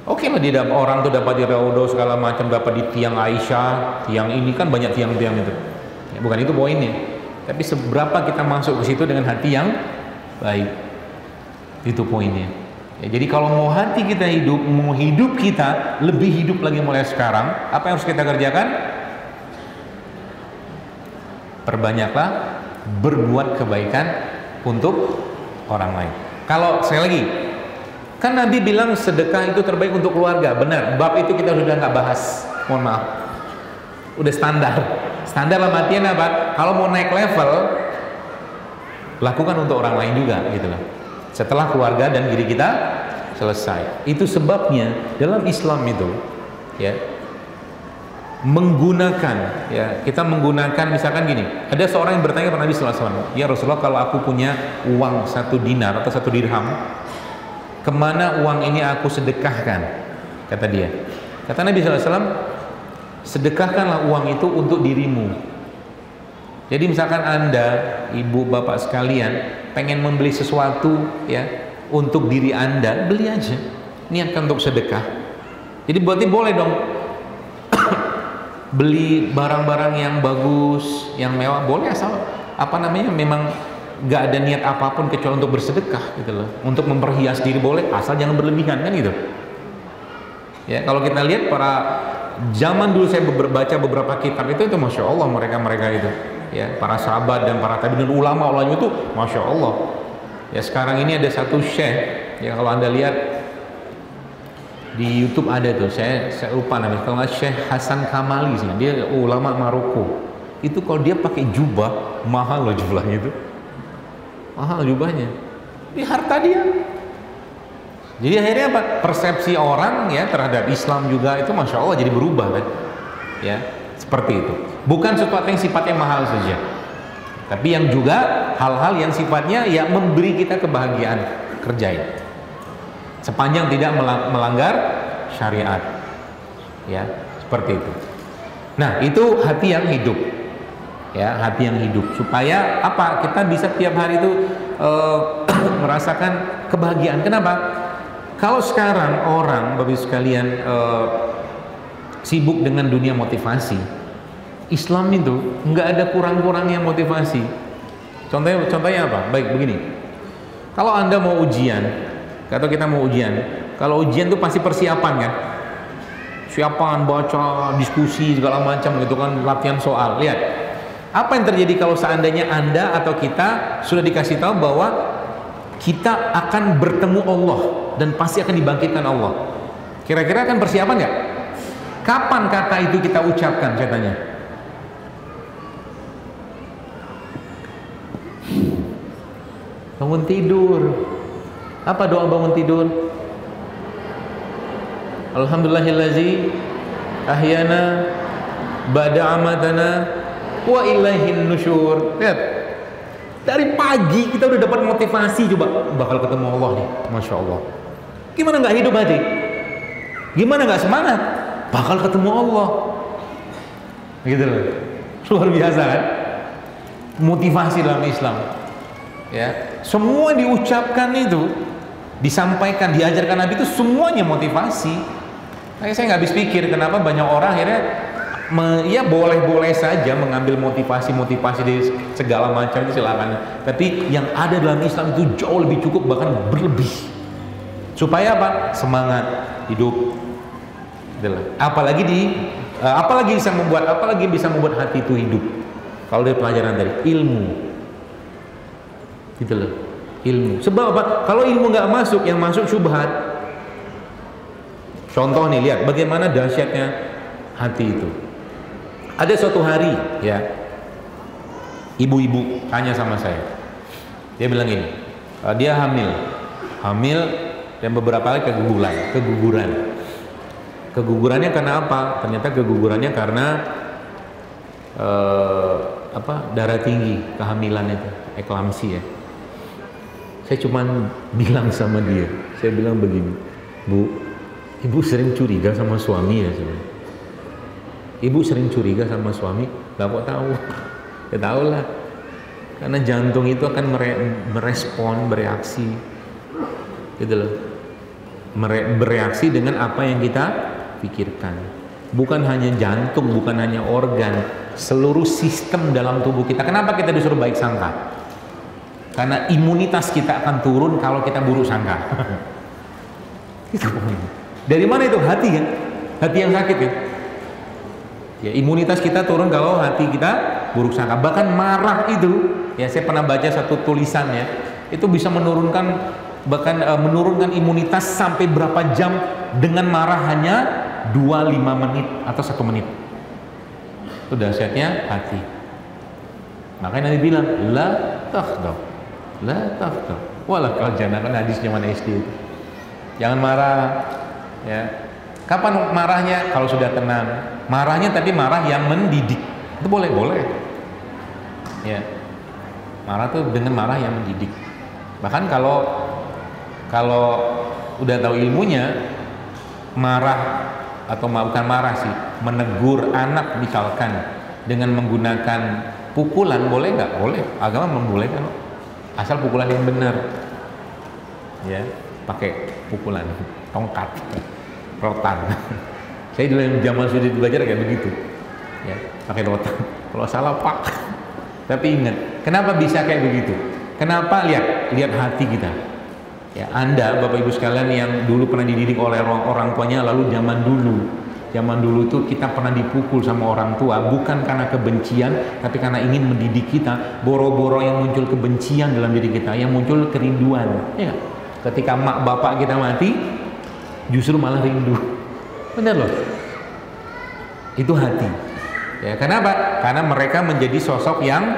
Oke lah dia orang tuh dapat di Raudhah segala macam, dapat di tiang Aisyah, tiang ini kan banyak tiang-tiang itu. Ya, bukan itu poinnya. Tapi seberapa kita masuk ke situ dengan hati yang baik. Itu poinnya. Ya, jadi kalau mau hati kita hidup, mau hidup kita lebih hidup lagi mulai sekarang, apa yang harus kita kerjakan? Perbanyaklah berbuat kebaikan untuk orang lain. Kalau sekali lagi, kan Nabi bilang sedekah itu terbaik untuk keluarga. Benar, bab itu kita sudah nggak bahas. Mohon maaf. Udah standar lah artian apa? Kalau mau naik level, lakukan untuk orang lain juga gitu loh. Setelah keluarga dan diri kita selesai. Itu sebabnya dalam Islam itu ya menggunakan ya, kita menggunakan misalkan gini, ada seorang yang bertanya kepada Nabi sallallahu alaihi wasallam, "Ya Rasulullah, kalau aku punya uang 1 dinar atau 1 dirham, kemana uang ini aku sedekahkan?" Kata dia. Kata Nabi sallallahu alaihi wasallam, sedekahkanlah uang itu untuk dirimu. Jadi misalkan Anda, ibu bapak sekalian, pengen membeli sesuatu ya untuk diri Anda, beli aja, niatkan untuk sedekah. Jadi berarti boleh dong beli barang-barang yang bagus, yang mewah, boleh asal memang nggak ada niat apapun kecuali untuk bersedekah gitu loh, untuk memperhias diri boleh, asal jangan berlebihan kan gitu. Ya kalau kita lihat para zaman dulu saya baca beberapa kitab itu masya Allah mereka itu ya, para sahabat dan para tabi'in dan ulama itu masya Allah ya. Sekarang ini ada satu syekh ya, kalau Anda lihat di YouTube ada tuh, saya lupa namanya, kalau nggak Syekh Hasan Kamali sih, dia ulama Maroko. Itu kalau dia pakai jubah mahal loh, jumlahnya itu mahal jubahnya, di harta dia. Jadi akhirnya apa? Persepsi orang ya terhadap Islam juga itu masya Allah jadi berubah kan? Ya seperti itu. Bukan sesuatu yang sifatnya mahal saja, tapi yang juga hal-hal yang sifatnya ya memberi kita kebahagiaan, kerjain. Sepanjang tidak melanggar syariat, ya seperti itu. Nah itu hati yang hidup, ya hati yang hidup. Supaya apa? Kita bisa tiap hari itu merasakan kebahagiaan. Kenapa? Kalau sekarang orang, Bapak sekalian, sibuk dengan dunia motivasi, Islam itu nggak ada kurang-kurangnya motivasi. Contohnya apa? Baik begini, kalau Anda mau ujian, atau kita mau ujian, kalau ujian itu pasti persiapan kan, siapan, baca, diskusi segala macam gitu kan, latihan soal. Lihat apa yang terjadi kalau seandainya Anda atau kita sudah dikasih tahu bahwa kita akan bertemu Allah dan pasti akan dibangkitkan Allah. Kira-kira akan persiapan nggak? Kapan kata itu kita ucapkan? Saya tanya. Bangun tidur. Apa doa bangun tidur? Alhamdulillahillazi ahyana ba'da amatana wa ilaihin nusyur. Lihat. Dari pagi kita udah dapat motivasi, coba bakal ketemu Allah nih, masya Allah. Gimana nggak hidup hati? Gimana nggak semangat? Bakal ketemu Allah, gitu loh. Luar biasa kan? Motivasi dalam Islam, ya. Semua diucapkan itu, disampaikan, diajarkan Nabi itu semuanya motivasi. Saya nggak habis pikir kenapa banyak orang akhirnya ya boleh-boleh saja mengambil motivasi-motivasi dari segala macam itu silakan. Tapi yang ada dalam Islam itu jauh lebih cukup, bahkan berlebih. Supaya apa? Semangat hidup. Apalagi bisa membuat hati itu hidup. Kalau dari pelajaran tadi ilmu, gitu loh, ilmu. Sebab apa? Kalau ilmu nggak masuk, yang masuk syubhat. Contoh nih, lihat bagaimana dahsyatnya hati itu. Ada suatu hari, ya, ibu-ibu tanya sama saya. Dia bilang gini, dia hamil dan beberapa kali keguguran. Kegugurannya karena apa? Ternyata kegugurannya karena darah tinggi, kehamilan itu, eklamsi ya. Saya cuman bilang sama dia, saya bilang begini, Bu, Ibu sering curiga sama suami ya sebenarnya. Ibu sering curiga sama suami, lah kok tahu? Ya tahu lah, karena jantung itu akan merespon, bereaksi, gitu loh, bereaksi dengan apa yang kita pikirkan. Bukan hanya jantung, bukan hanya organ, seluruh sistem dalam tubuh kita. Kenapa kita disuruh baik sangka? Karena imunitas kita akan turun kalau kita buruk sangka. Itu dari mana itu? Hati kan? Hati yang sakit kan? Ya, imunitas kita turun kalau hati kita buruk sangka. Bahkan marah itu, ya saya pernah baca satu tulisan ya, itu bisa menurunkan imunitas sampai berapa jam dengan marah hanya 2-5 menit atau 1 menit. Itu dahsyatnya hati. Makanya Nabi bilang, la taghdab, walakal jannah, kan hadis zaman SD itu. Jangan marah, ya. Kapan marahnya? Kalau sudah tenang. Marahnya tapi marah yang mendidik. Itu boleh. Ya. Marah tuh dengan marah yang mendidik. Bahkan kalau udah tahu ilmunya, marah atau bukan marah sih, menegur anak misalkan dengan menggunakan pukulan, boleh nggak? Boleh. Agama membolehkan. Asal pukulan yang benar. Ya, pakai pukulan, tongkat, rotan. Saya dulu yang zaman sudah belajar kayak begitu, ya, pakai rotan. Kalau salah pak. Tapi ingat, kenapa bisa kayak begitu? Kenapa? Lihat hati kita. Ya, Anda, Bapak Ibu sekalian yang dulu pernah dididik oleh orang tuanya, lalu zaman dulu itu kita pernah dipukul sama orang tua, bukan karena kebencian, tapi karena ingin mendidik kita. Boro-boro yang muncul kebencian dalam diri kita, yang muncul kerinduan. Ya, ketika mak bapak kita mati, justru malah rindu. Benar loh, itu hati. Ya, kenapa? Karena mereka menjadi sosok yang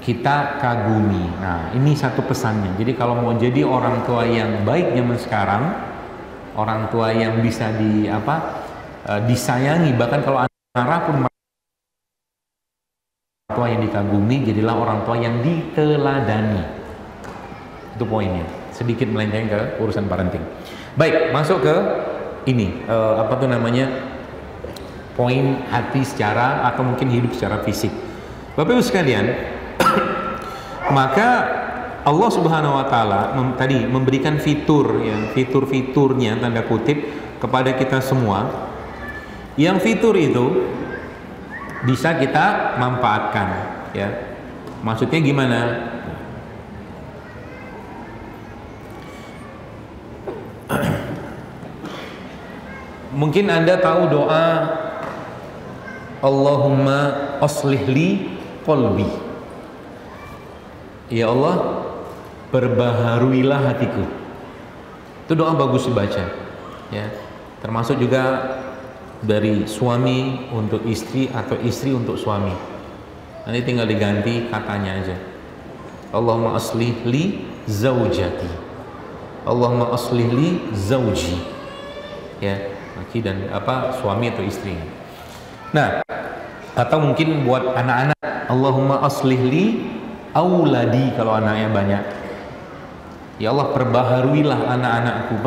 kita kagumi. Nah, ini satu pesannya. Jadi kalau mau jadi orang tua yang baik zaman sekarang, orang tua yang bisa disayangi, bahkan kalau marah pun orang tua yang dikagumi, jadilah orang tua yang diteladani. Itu poinnya. Sedikit melenceng ke urusan parenting. Baik, masuk ke ini poin hati secara atau mungkin hidup secara fisik. Bapak Ibu sekalian, maka Allah Subhanahu wa taala tadi memberikan fitur-fiturnya tanda kutip kepada kita semua. Yang fitur itu bisa kita manfaatkan, ya. Maksudnya gimana? Mungkin Anda tahu doa Allahumma aslih li qalbi. Ya Allah, perbaharuilah hatiku. Itu doa bagus dibaca, ya. Termasuk juga dari suami untuk istri atau istri untuk suami. Nanti tinggal diganti katanya aja. Allahumma aslih li zaujati. Allahumma aslih li zauji. Ya, laki dan suami atau istri. Nah, atau mungkin buat anak-anak, Allahumma aslih li auladi kalau anaknya banyak. Ya Allah, perbaharuilah anak-anakku.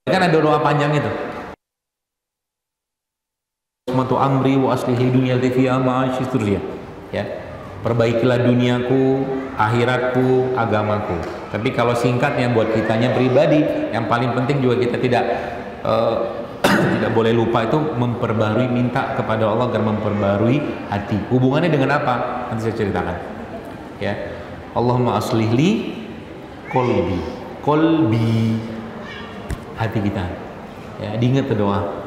Kan ada doa panjang itu. Matu amri wa aslihi dunyati fi ma'ashi seterusnya. Ya. Perbaikilah duniaku, akhiratku, agamaku. Tapi kalau singkatnya buat kitanya pribadi, yang paling penting juga kita tidak eh, tidak boleh lupa itu memperbarui, minta kepada Allah agar memperbarui hati. Hubungannya dengan apa? Nanti saya ceritakan. Ya, Allahumma aslihli kolbi, hati kita. Ya, diingat doa.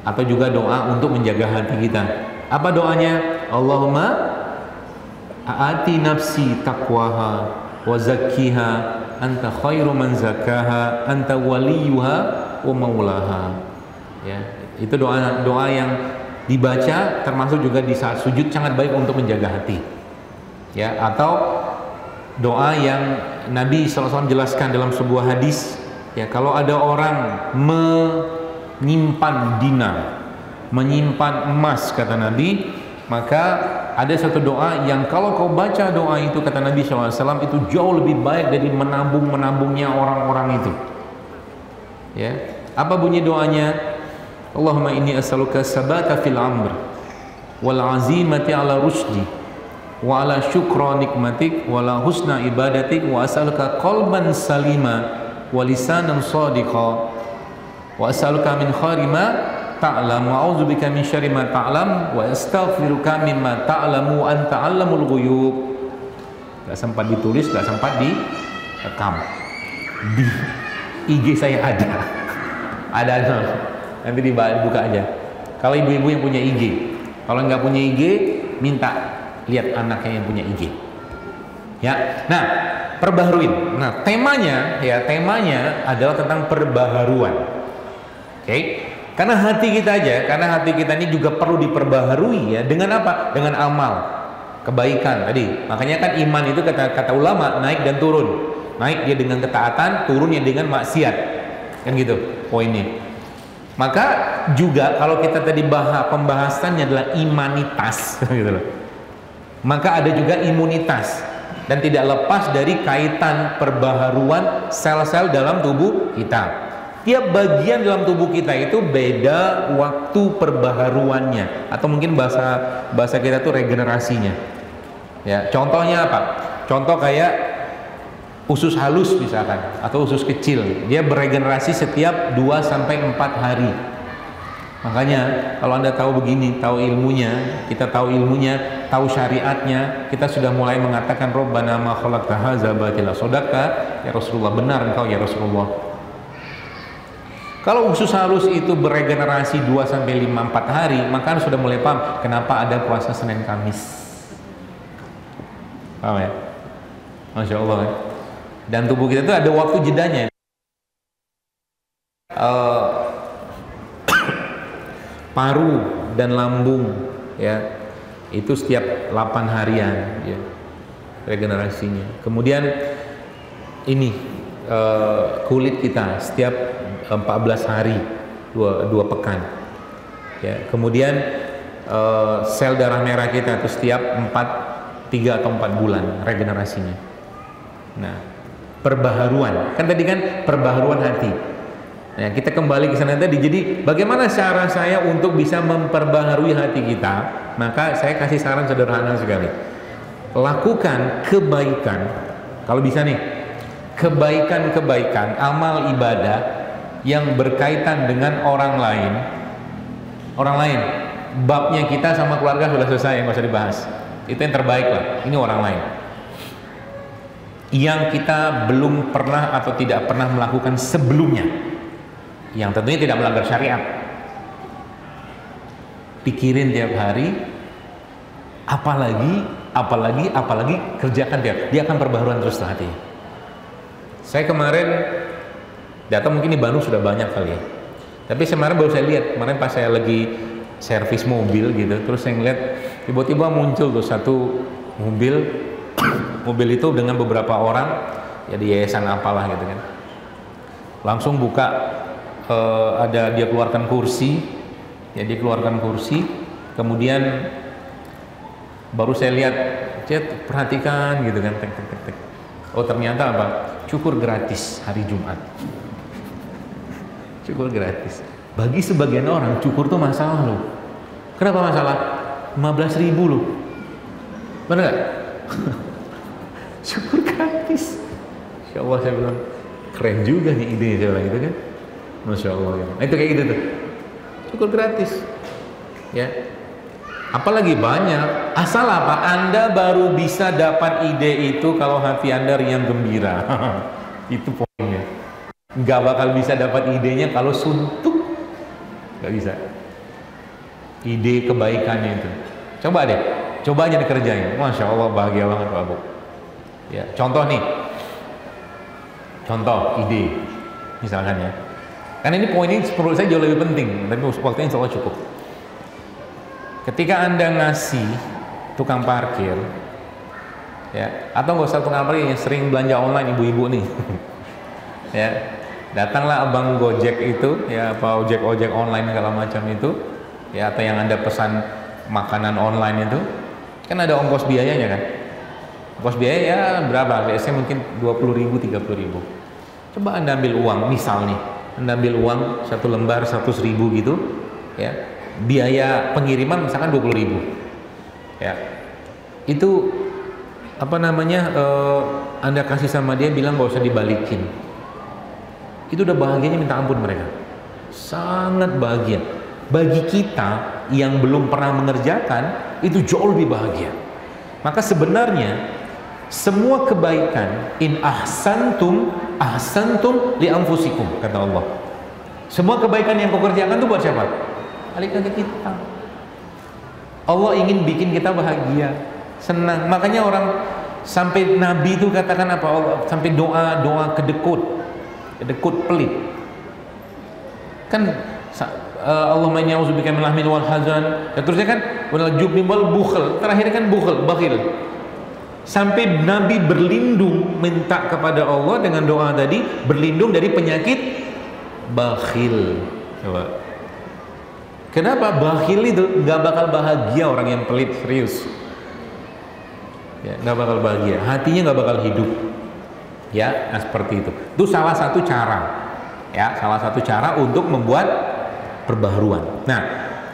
Atau juga doa untuk menjaga hati kita. Apa doanya? Allahumma a'ati nafsi taqwaha wa zakkiha anta khairu man zakkaha anta waliyuha wa maulaha. Ya, itu doa yang dibaca termasuk juga di saat sujud, sangat baik untuk menjaga hati. Ya, atau doa yang Nabi SAW jelaskan dalam sebuah hadis, ya, kalau ada orang menyimpan dinar, menyimpan emas, kata Nabi, maka ada satu doa yang kalau kau baca doa itu, kata Nabi SAW, itu jauh lebih baik dari menabungnya orang-orang itu. Ya, apa bunyi doanya? Allahumma inni as'aluka sabata fil amr wal azimati ala rusdi wa ala syukra nikmatik wa la husna ibadatik wa as'aluka qalban salima wa lisanan sadiqa wa as'aluka min khairi ma ta'lam wa a'udzubika min syarri ma ta'lam wa astaghfiruka mimma ta'lamu anta 'allamul ghuyub. Enggak sempat ditulis, enggak sempat direkam. Di IG saya ada. Nanti dibuka aja. Kalau ibu-ibu yang punya IG, kalau nggak punya IG, minta lihat anaknya yang punya IG. Ya, nah, perbaharuin. Nah, temanya adalah tentang perbaharuan. Oke? Karena hati kita ini juga perlu diperbaharui, ya. Dengan apa? Dengan amal kebaikan tadi. Makanya kan iman itu kata ulama naik dan turun. Naik dia dengan ketaatan, turunnya dengan maksiat. Kan gitu poinnya. Maka juga kalau kita tadi pembahasannya adalah imanitas gitu loh. Maka ada juga imunitas, dan tidak lepas dari kaitan perbaharuan sel-sel dalam tubuh kita. Tiap bagian dalam tubuh kita itu beda waktu perbaharuannya, atau mungkin bahasa kita tuh regenerasinya. Ya, contohnya apa? Contoh kayak usus halus misalkan, atau usus kecil, dia beregenerasi setiap 2-4 hari. Makanya kalau Anda tahu begini, tahu ilmunya, kita tahu ilmunya, tahu syariatnya, kita sudah mulai mengatakan Rabbana ma khalaqta hadza batila, sodaka ya Rasulullah, benar engkau ya Rasulullah. Kalau usus halus itu beregenerasi 2-4 hari, maka Anda sudah mulai paham kenapa ada puasa Senin Kamis. Paham ya? Masya Allah ya? Dan tubuh kita itu ada waktu jedanya. Paru dan lambung, ya, itu setiap 8 harian, ya, regenerasinya. Kemudian ini kulit kita setiap 14 hari, 2 pekan, ya. Kemudian sel darah merah kita itu setiap 3 atau 4 bulan regenerasinya. Nah, perbaharuan, kan tadi kan perbaharuan hati. Nah, kita kembali ke sana tadi. Jadi bagaimana cara saya untuk bisa memperbaharui hati kita? Maka saya kasih saran sederhana sekali. Lakukan kebaikan, kalau bisa nih, kebaikan amal ibadah yang berkaitan dengan orang lain. Babnya kita sama keluarga sudah selesai, nggak usah dibahas. Itu yang terbaik lah. Ini orang lain yang kita belum pernah atau tidak pernah melakukan sebelumnya, yang tentunya tidak melanggar syariat. Pikirin tiap hari, apalagi kerjakan dia akan perbaharuan terus hati. Saya kemarin datang, mungkin di Bandung sudah banyak kali ya, tapi kemarin baru saya lihat, kemarin pas saya lagi servis mobil gitu, terus saya ngeliat tiba-tiba muncul tuh satu mobil itu dengan beberapa orang, ya, di yayasan apalah gitu kan. Langsung buka, ada dia keluarkan kursi, kemudian baru saya lihat, perhatikan gitu kan, tek. Oh, ternyata apa? Cukur gratis hari Jumat. Cukur gratis. Bagi sebagian orang cukur tuh masalah loh. Kenapa masalah? 15.000 loh. Benar nggak? Cukur gratis. Insya Allah, saya bilang keren juga nih ide saya bilang gitu kan. Masya Allah ya. Nah, itu kayak gitu tuh, syukur gratis ya. Apalagi banyak, asal apa? Anda baru bisa dapat ide itu kalau hati Anda riang gembira. Itu poinnya. Nggak bakal bisa dapat idenya kalau suntuk, nggak bisa. Ide kebaikannya itu, coba deh, coba aja dikerjain. Masya Allah bahagia banget Pak Bu ya. Contoh nih, contoh ide misalkan ya, karena ini poin ini menurut saya jauh lebih penting, tapi waktunya insya Allah cukup. Ketika Anda ngasih tukang parkir ya, atau nggak usah tukang parkir yang sering belanja online, ibu-ibu nih ya, datanglah abang Gojek itu ya, apa ojek online segala macam itu ya, atau yang Anda pesan makanan online itu kan ada ongkos biayanya kan. Ongkos biaya ya berapa? Biasanya mungkin 20.000, 30.000. Coba Anda ambil uang, misal nih Anda ambil uang satu lembar 100.000 gitu ya, biaya pengiriman misalkan 20.000 ya, itu apa namanya, Anda kasih sama dia, bilang gak usah dibalikin. Itu udah bahagianya minta ampun mereka, sangat bahagia. Bagi kita yang belum pernah mengerjakan, itu jauh lebih bahagia. Maka sebenarnya semua kebaikan, in ahsantum ahsantum li anfusikum, kata Allah. Semua kebaikan yang kau kerjakan itu buat siapa? Balik ke kita. Allah ingin bikin kita bahagia, senang. Makanya orang sampai Nabi itu katakan apa? Allah sampai doa kedekut pelit. Kan Allahumma inni a'udzubika minal hammi wal hazan. Dan terusnya kan wal jubni wal bukhl. Terakhir kan bakhil. Sampai Nabi berlindung, minta kepada Allah dengan doa tadi, berlindung dari penyakit bakhil. Coba. Kenapa? Bakhil itu nggak bakal bahagia, orang yang pelit, serius ya, nggak bakal bahagia, hatinya nggak bakal hidup ya. Nah seperti itu salah satu cara ya, salah satu cara untuk membuat perbaharuan. Nah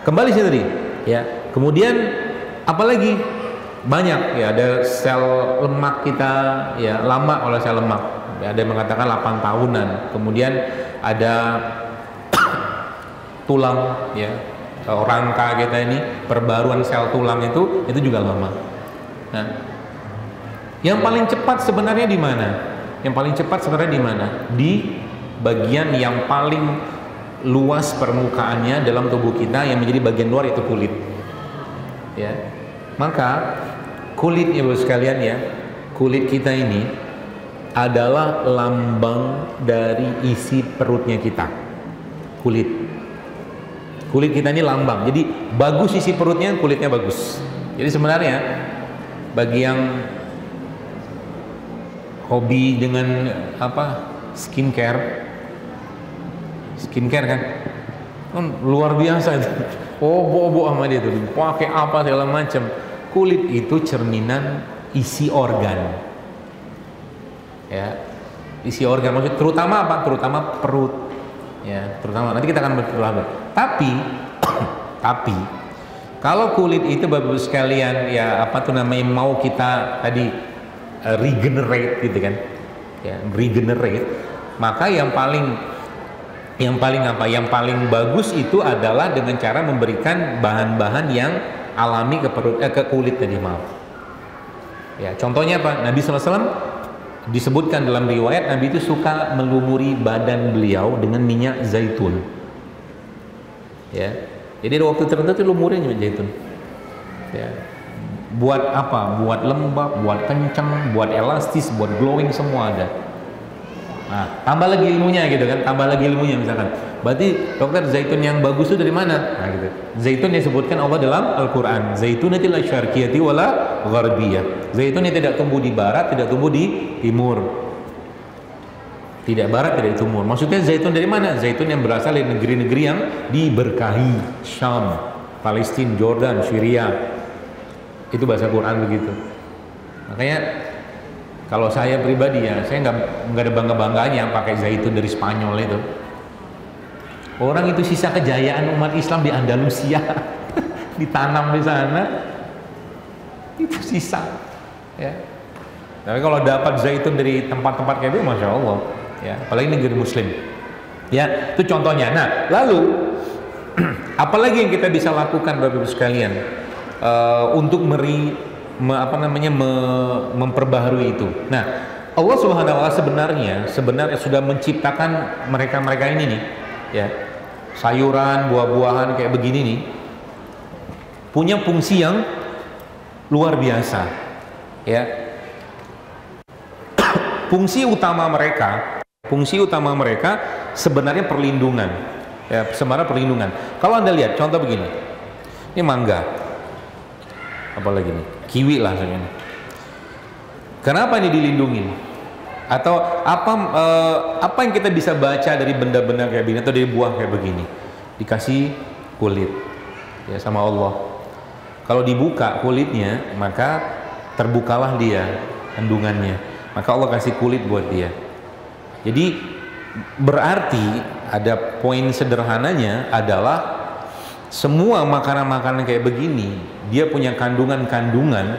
kembali sini tadi ya, kemudian apalagi banyak ya, ada sel lemak kita ya, lama oleh sel lemak ya, ada yang mengatakan 8 tahunan. Kemudian ada tulang ya, rangka kita ini, perbaruan sel tulang itu juga lama. Nah, yang paling cepat sebenarnya di mana? Yang paling cepat sebenarnya di mana? Di bagian yang paling luas permukaannya dalam tubuh kita, yang menjadi bagian luar, itu kulit. Ya, maka kulit ibu sekalian ya, kulit kita ini adalah lambang dari isi perutnya kita. Kulit kita ini lambang. Jadi bagus isi perutnya, kulitnya bagus. Jadi sebenarnya bagi yang hobi dengan apa, skincare kan luar biasa itu. Bobo sama dia tuh, pakai apa segala macam. Kulit itu cerminan isi organ. Ya, isi organ maksud terutama apa? Terutama perut. Ya, terutama nanti kita akan berbicara. Tapi kalau kulit itu Bapak sekalian ya, apa tuh namanya, mau kita tadi regenerate gitu kan ya, regenerate, maka yang paling bagus itu adalah dengan cara memberikan bahan-bahan yang alami ke kulit tadi, maaf ya. Contohnya apa? Nabi SAW disebutkan dalam riwayat, Nabi itu suka melumuri badan beliau dengan minyak zaitun ya. Jadi ada waktu tertentu itu lumurin minyak zaitun ya. Buat apa? Buat lembab, buat kencang, buat elastis, buat glowing, semua ada. Nah, tambah lagi ilmunya gitu kan, tambah lagi ilmunya misalkan. Berarti dokter, zaitun yang bagus itu dari mana? Nah gitu. Zaitun disebutkan Allah dalam Al-Quran, zaitunatil syarqiyati wala gharbiyah. Zaitun yang tidak tumbuh di barat, tidak tumbuh di timur. Tidak barat, tidak timur. Maksudnya zaitun dari mana? Zaitun yang berasal dari negeri-negeri yang diberkahi, Syam, Palestina, Jordan, Syria. Itu bahasa Quran begitu. Makanya kalau saya pribadi ya, saya nggak ada bangga-bangganya pakai zaitun dari Spanyol itu. Orang itu sisa kejayaan umat Islam di Andalusia, ditanam di sana, itu sisa. Ya. Tapi kalau dapat zaitun dari tempat-tempat kayak itu, masya Allah. Ya, apalagi negeri Muslim. Ya, itu contohnya. Nah, lalu apalagi yang kita bisa lakukan Bapak Ibu sekalian untuk memperbaharui itu. Nah, Allah Subhanahu wa taala sebenarnya sudah menciptakan mereka ini nih, ya. Sayuran, buah-buahan kayak begini nih punya fungsi yang luar biasa, ya. Fungsi utama mereka sebenarnya perlindungan, ya, sebenarnya perlindungan. Kalau Anda lihat contoh begini, ini mangga, apalagi nih, kiwi lah sebenarnya. Kenapa ini dilindungi? Atau apa yang kita bisa baca dari benda-benda kayak begini atau dari buah kayak begini? Dikasih kulit, ya, sama Allah. Kalau dibuka kulitnya, maka terbukalah dia kandungannya. Maka Allah kasih kulit buat dia. Jadi berarti ada poin sederhananya adalah semua makanan-makanan kayak begini dia punya kandungan-kandungan,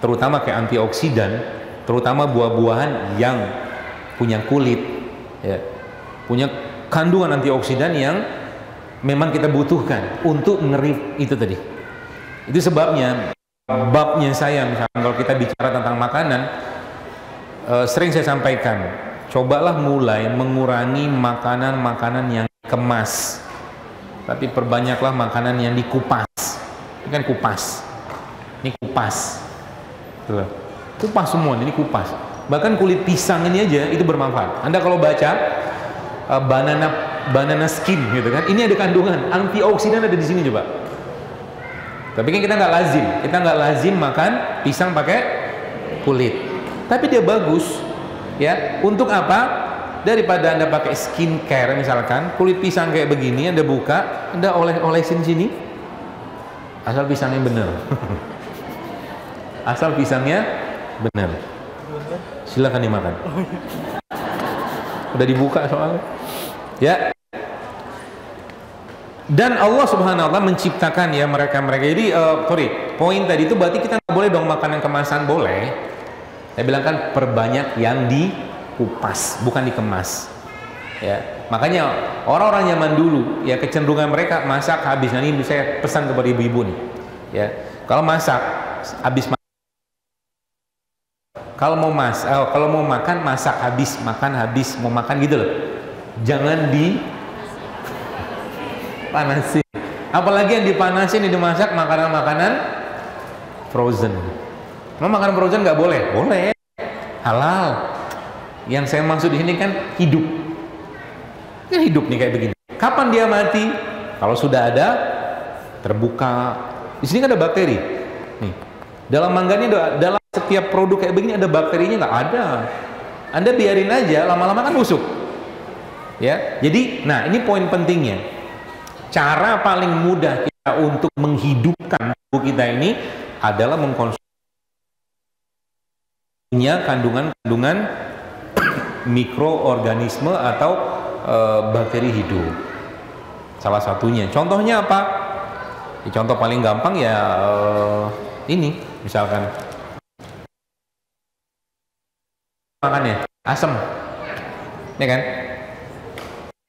terutama kayak antioksidan, terutama buah-buahan yang punya kulit, ya, punya kandungan antioksidan yang memang kita butuhkan untuk ngeri itu tadi. Itu sebabnya babnya saya misalnya kalau kita bicara tentang makanan, sering saya sampaikan, cobalah mulai mengurangi makanan-makanan yang dikemas, tapi perbanyaklah makanan yang dikupas. Ini kan kupas, ini kupas, tuh, kupas semua, ini kupas. Bahkan kulit pisang ini aja itu bermanfaat. Anda kalau baca banana skin gitu kan, ini ada kandungan antioksidan ada di sini coba. Tapi kan kita nggak lazim makan pisang pakai kulit. Tapi dia bagus, ya. Untuk apa? Daripada Anda pakai skincare misalkan, kulit pisang kayak begini Anda buka, Anda olesin sini, asal pisangnya bener. Asal pisangnya bener, silakan dimakan. Udah dibuka soalnya, ya. Dan Allah Subhanahu wa taala menciptakan ya mereka. Jadi poin tadi itu berarti kita nggak boleh dong makanan kemasan, boleh. Saya bilang kan perbanyak yang dikupas, bukan dikemas. Ya, makanya orang-orang zaman dulu ya kecenderungan mereka masak habis. Nah ini saya pesan kepada ibu-ibu nih, ya, kalau masak habis, kalau mau makan masak habis, makan habis, mau makan gitu loh. Jangan dipanasin. Apalagi yang dipanasin, yang dimasak makanan-makanan frozen. Mau makan frozen nggak boleh? Boleh, halal. Yang saya maksud di sini kan hidup. Ya hidup nih kayak begini. Kapan dia mati? Kalau sudah ada terbuka. Di sini kan ada bakteri. Nih, dalam mangga ini dalam setiap produk kayak begini ada bakterinya nggak? Ada. Anda biarin aja, lama-lama kan busuk. Ya, jadi, nah ini poin pentingnya. Cara paling mudah kita untuk menghidupkan tubuh kita ini adalah mengkonsumsi kandungan mikroorganisme atau bakteri hidup. Salah satunya, contohnya apa? Ya, contoh paling gampang ya ini, misalkan makannya asam, ya kan?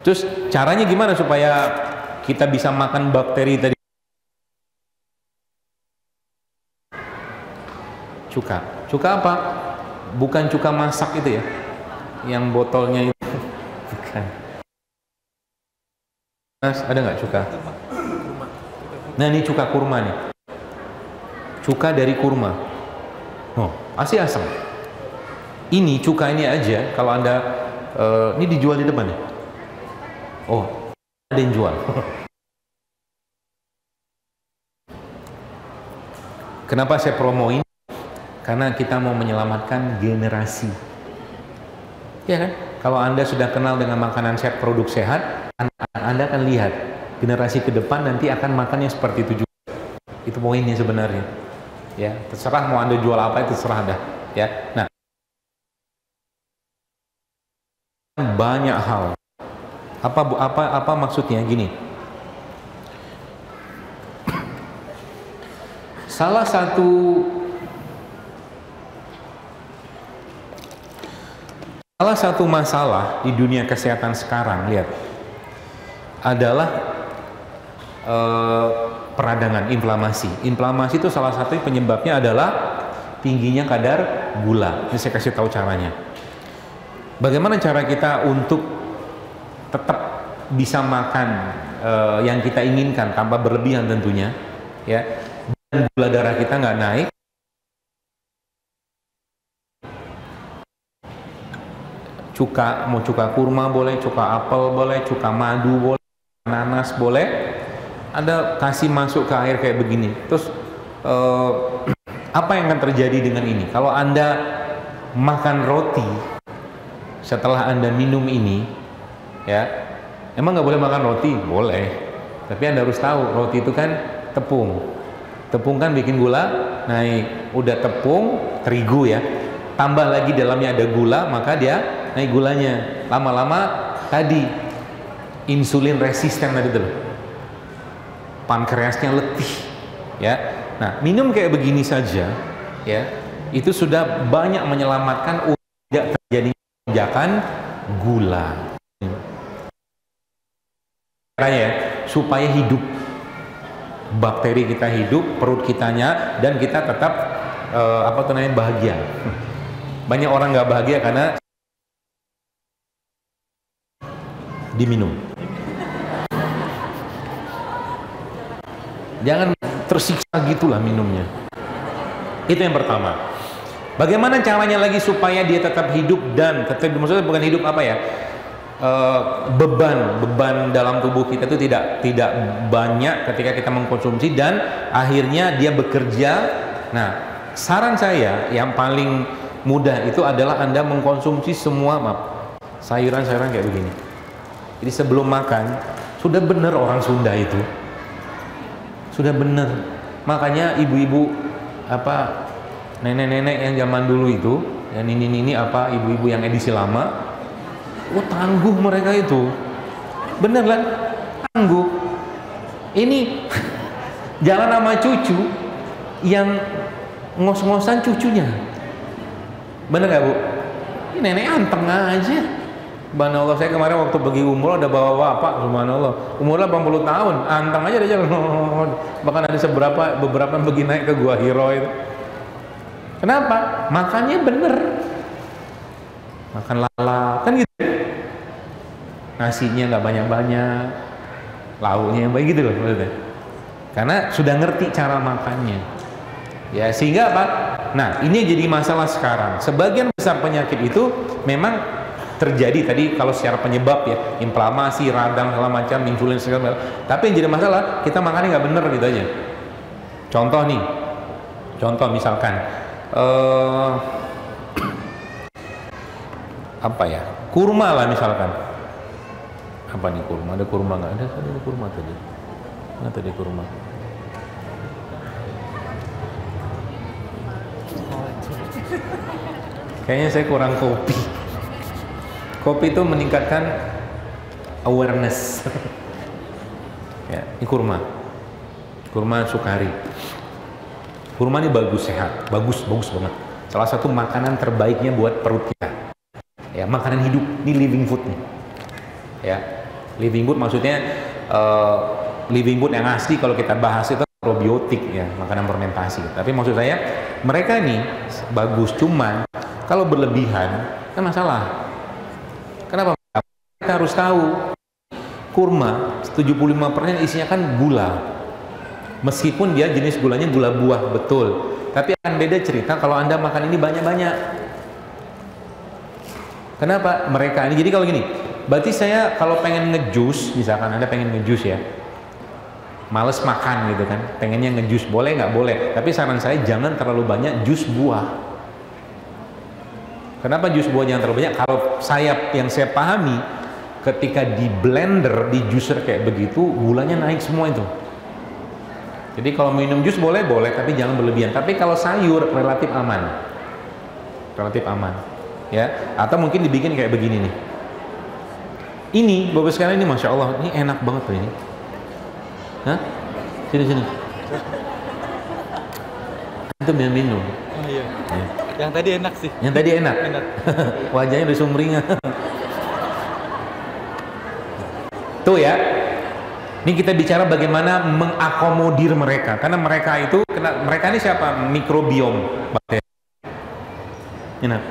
Terus caranya gimana supaya kita bisa makan bakteri tadi? Cuka apa? Bukan cuka masak itu ya, yang botolnya itu. Bukan. Mas, ada nggak cuka? Nah ini cuka kurma nih, cuka dari kurma. Oh, asli asam. Ini cuka ini aja kalau Anda ini dijual di depan ya. Oh, ada yang jual. Kenapa saya promoin? Karena kita mau menyelamatkan generasi. Ya kan? Kalau Anda sudah kenal dengan makanan sehat, produk sehat, Anda akan lihat generasi ke depan nanti akan makannya seperti itu juga. Itu poinnya sebenarnya. Ya, terserah mau Anda jual apa, itu terserah Anda. Ya. Nah, banyak hal. Apa maksudnya gini? Salah satu masalah di dunia kesehatan sekarang, lihat, adalah peradangan, inflamasi. Inflamasi itu salah satu penyebabnya adalah tingginya kadar gula. Ini saya kasih tahu caranya. Bagaimana cara kita untuk tetap bisa makan yang kita inginkan tanpa berlebihan tentunya, ya, dan gula darah kita nggak naik. Cuka, mau cuka kurma boleh, cuka apel boleh, cuka madu boleh, nanas boleh. Anda kasih masuk ke air kayak begini. Terus apa yang akan terjadi dengan ini? Kalau Anda makan roti setelah Anda minum ini, ya, emang nggak boleh makan roti? Boleh. Tapi Anda harus tahu, roti itu kan tepung. Tepung kan bikin gula naik. Udah tepung, terigu ya. Tambah lagi dalamnya ada gula, maka dia naik gulanya. Lama-lama tadi insulin resisten tadi tuh, pankreasnya letih, ya. Nah, minum kayak begini saja, ya, itu sudah banyak menyelamatkan untuk tidak terjadi lonjakan gula. Caranya ya, supaya hidup, bakteri kita hidup, perut kitanya, dan kita tetap apa tuh namanya, bahagia. Banyak orang nggak bahagia karena diminum. Jangan tersiksa gitulah minumnya. Itu yang pertama. Bagaimana caranya lagi supaya dia tetap hidup dan tetap, maksudnya bukan hidup apa ya, beban dalam tubuh kita itu tidak banyak ketika kita mengkonsumsi dan akhirnya dia bekerja. Nah, saran saya yang paling mudah itu adalah Anda mengkonsumsi semua sayuran-sayuran kayak begini. Jadi sebelum makan, sudah benar orang Sunda itu, sudah benar. Makanya ibu-ibu apa, nenek-nenek yang zaman dulu itu, yang ini apa, ibu-ibu yang edisi lama, tangguh mereka itu, bener kan? Tangguh. Ini jalan sama cucu yang ngos-ngosan cucunya. Bener gak Bu? Ini nenek anteng aja. Subhanallah, saya kemarin waktu pergi umroh ada bawa bapak, subhanallah, umur 80 tahun, anteng aja dia jalan. Bahkan ada beberapa yang pergi naik ke Gua Hiro itu. Kenapa? Makannya bener. Makan lalap, kan gitu. Nasinya nggak banyak-banyak, lauknya yang baik gitu loh maksudnya. Karena sudah ngerti cara makannya. Ya, sehingga apa? Nah, ini jadi masalah sekarang. Sebagian besar penyakit itu memang terjadi tadi kalau secara penyebab ya, inflamasi, radang segala macam, insulin segala macam. Tapi yang jadi masalah kita makannya nggak bener gitu aja. Contoh misalkan apa ya, kurma lah misalkan. Apa nih kurma? Ada kurma nggak? Ada kurma tadi. Mana tadi kurma? Kayaknya saya kurang kopi. Kopi itu meningkatkan awareness. Ya, ini kurma sukari. Kurma ini bagus, sehat, bagus banget. Salah satu makanan terbaiknya buat perut kita. Ya, makanan hidup, ini living food nih. Ya, living food maksudnya living food yang asli kalau kita bahas itu probiotik ya, makanan fermentasi. Tapi maksud saya mereka ini bagus, cuman kalau berlebihan kan masalah. Kenapa? Kita harus tahu kurma 75% isinya kan gula. Meskipun dia jenis gulanya gula buah, betul. Tapi akan beda cerita kalau Anda makan ini banyak-banyak. Kenapa? Mereka ini, jadi kalau gini, berarti saya kalau pengen ngejus, misalkan Anda pengen ngejus ya, males makan gitu kan, pengennya ngejus, boleh nggak? Boleh. Tapi saran saya jangan terlalu banyak jus buah. Kenapa jus buah jangan terlalu banyak? Kalau yang saya pahami, ketika di blender, di juicer kayak begitu, gulanya naik semua itu. Jadi kalau minum jus boleh, tapi jangan berlebihan. Tapi kalau sayur relatif aman, ya. Atau mungkin dibikin kayak begini nih. Ini, Bapak sekalian, ini masya Allah, ini enak banget tuh ini. Hah? Sini. Antum yang minum. Oh iya. Ya. Yang tadi enak sih. Yang tadi enak. Wajahnya udah sumringah. Tuh ya. Ini kita bicara bagaimana mengakomodir mereka, karena mereka itu, mereka ini siapa? Mikrobiom bakteri. Enak.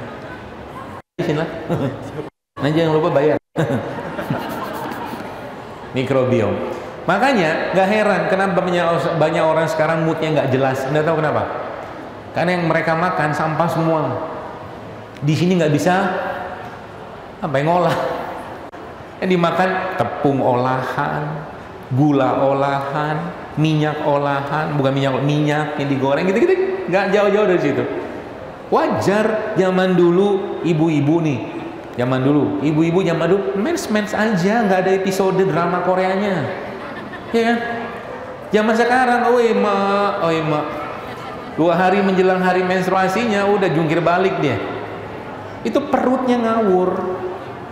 Sinilah. Nah, jangan lupa bayar. Mikrobiom. Makanya nggak heran kenapa banyak orang sekarang moodnya nggak jelas. Nggak tahu kenapa. Karena yang mereka makan sampah semua. Di sini nggak bisa apa yang ngolah. Yang dimakan tepung olahan, gula olahan, minyak olahan, bukan minyak yang digoreng gitu-gitu, nggak jauh-jauh dari situ. Wajar zaman dulu ibu-ibu nih, zaman dulu mens aja, nggak ada episode drama Koreanya, ya kan? Zaman sekarang, oi mak, 2 hari menjelang hari menstruasinya udah jungkir balik dia. Itu perutnya ngawur,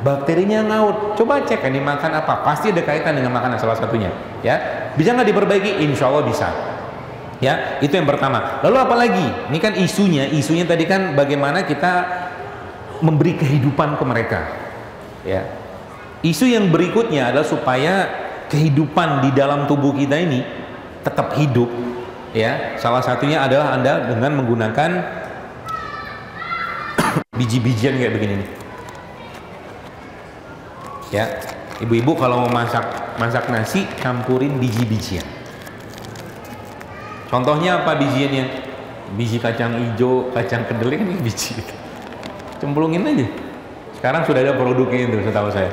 bakterinya ngaut. Coba cek ini makan apa, pasti ada kaitan dengan makanan salah satunya, ya. Bisa nggak diperbaiki? Insya Allah bisa, ya. Itu yang pertama. Lalu apa lagi? Ini kan isunya tadi kan bagaimana kita memberi kehidupan ke mereka, ya. Isu yang berikutnya adalah supaya kehidupan di dalam tubuh kita ini tetap hidup, ya. Salah satunya adalah Anda dengan menggunakan biji-bijian kayak begini nih. Ya, ibu-ibu kalau mau masak nasi, campurin biji-bijian. Contohnya apa bijiannya? Biji kacang hijau, kacang kedelai kan ini biji. Cemplungin aja. Sekarang sudah ada produknya itu, setahu saya.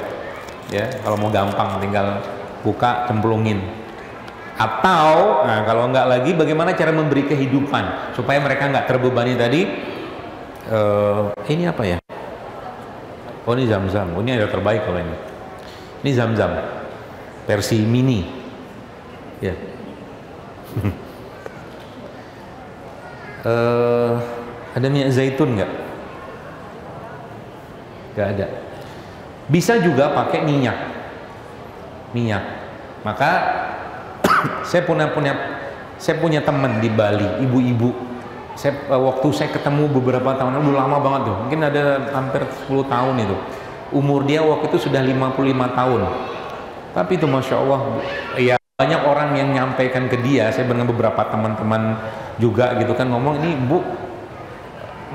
Ya, kalau mau gampang tinggal buka, cemplungin. Atau, nah kalau enggak lagi, bagaimana cara memberi kehidupan supaya mereka nggak terbebani tadi? Ini apa ya? Oh, ini Zam-Zam. Oh, ini ada terbaik kalau ini. Ini Zam-Zam versi mini, ya. Ada minyak zaitun nggak? Nggak ada. Bisa juga pakai minyak. Maka saya punya teman di Bali, ibu-ibu. Waktu saya ketemu beberapa tahun lalu, lama banget tuh, mungkin ada hampir 10 tahun itu. Umur dia waktu itu sudah 55 tahun. Tapi itu Masya Allah, ya banyak orang yang nyampaikan ke dia, saya dengan beberapa teman-teman juga gitu kan ngomong, ini Bu,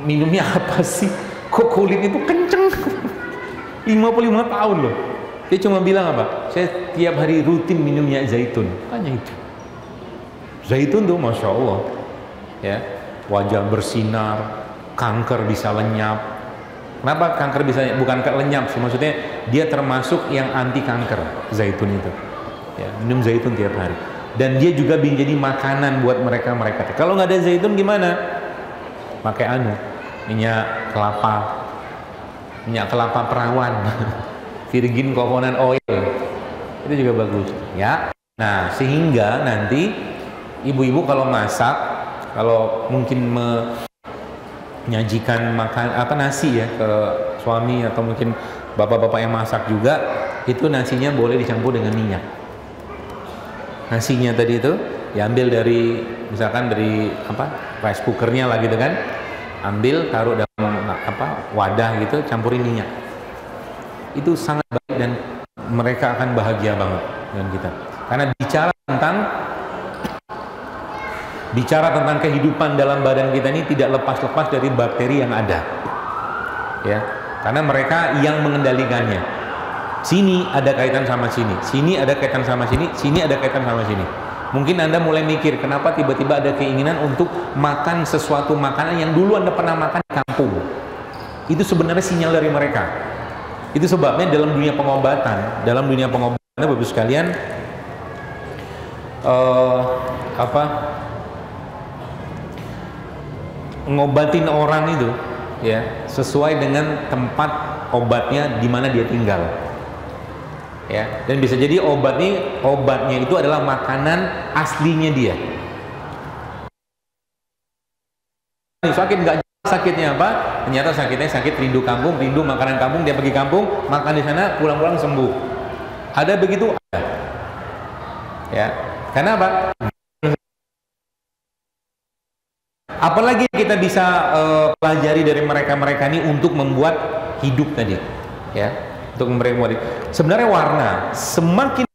minumnya apa sih? Kok kulit itu kenceng? 55 tahun loh. Dia cuma bilang apa? Saya tiap hari rutin minum minyak zaitun. Hanya itu. Zaitun tuh Masya Allah, ya, wajah bersinar, kanker bisa lenyap. Kenapa kanker bisa bukan lenyap sih, maksudnya dia termasuk yang anti kanker, zaitun itu, ya, minum zaitun tiap hari. Dan dia juga menjadi makanan buat mereka. Kalau nggak ada zaitun gimana? Pakai minyak kelapa perawan, virgin coconut oil, itu juga bagus, ya. Nah, sehingga nanti ibu-ibu kalau masak, kalau mungkin menyajikan nasi ya ke suami, atau mungkin bapak-bapak yang masak juga, itu nasinya boleh dicampur dengan minyak. Nasinya tadi itu diambil dari, misalkan dari rice cookernya lah gitu kan, ambil taruh dalam wadah gitu, campurin minyak. Itu sangat baik dan mereka akan bahagia banget dengan kita, karena bicara tentang kehidupan dalam badan kita ini tidak lepas-lepas dari bakteri yang ada, ya, karena mereka yang mengendalikannya. Sini ada kaitan sama sini, sini ada kaitan sama sini, sini ada kaitan sama sini. Mungkin Anda mulai mikir, kenapa tiba-tiba ada keinginan untuk makan sesuatu makanan yang dulu Anda pernah makan di kampung. Itu sebenarnya sinyal dari mereka. Itu sebabnya dalam dunia pengobatan, Bapak sekalian, ngobatin orang itu, ya, sesuai dengan tempat obatnya di mana dia tinggal, ya. Dan bisa jadi obatnya itu adalah makanan aslinya dia. Sakit nggak, sakitnya apa? Ternyata sakit rindu kampung, rindu makanan kampung, dia pergi kampung, makan di sana, pulang-pulang sembuh. Ada begitu? Ada. Ya. Karena apa? Apalagi kita bisa pelajari dari mereka ini untuk membuat hidup tadi, ya, untuk memberi. Sebenarnya warna, semakin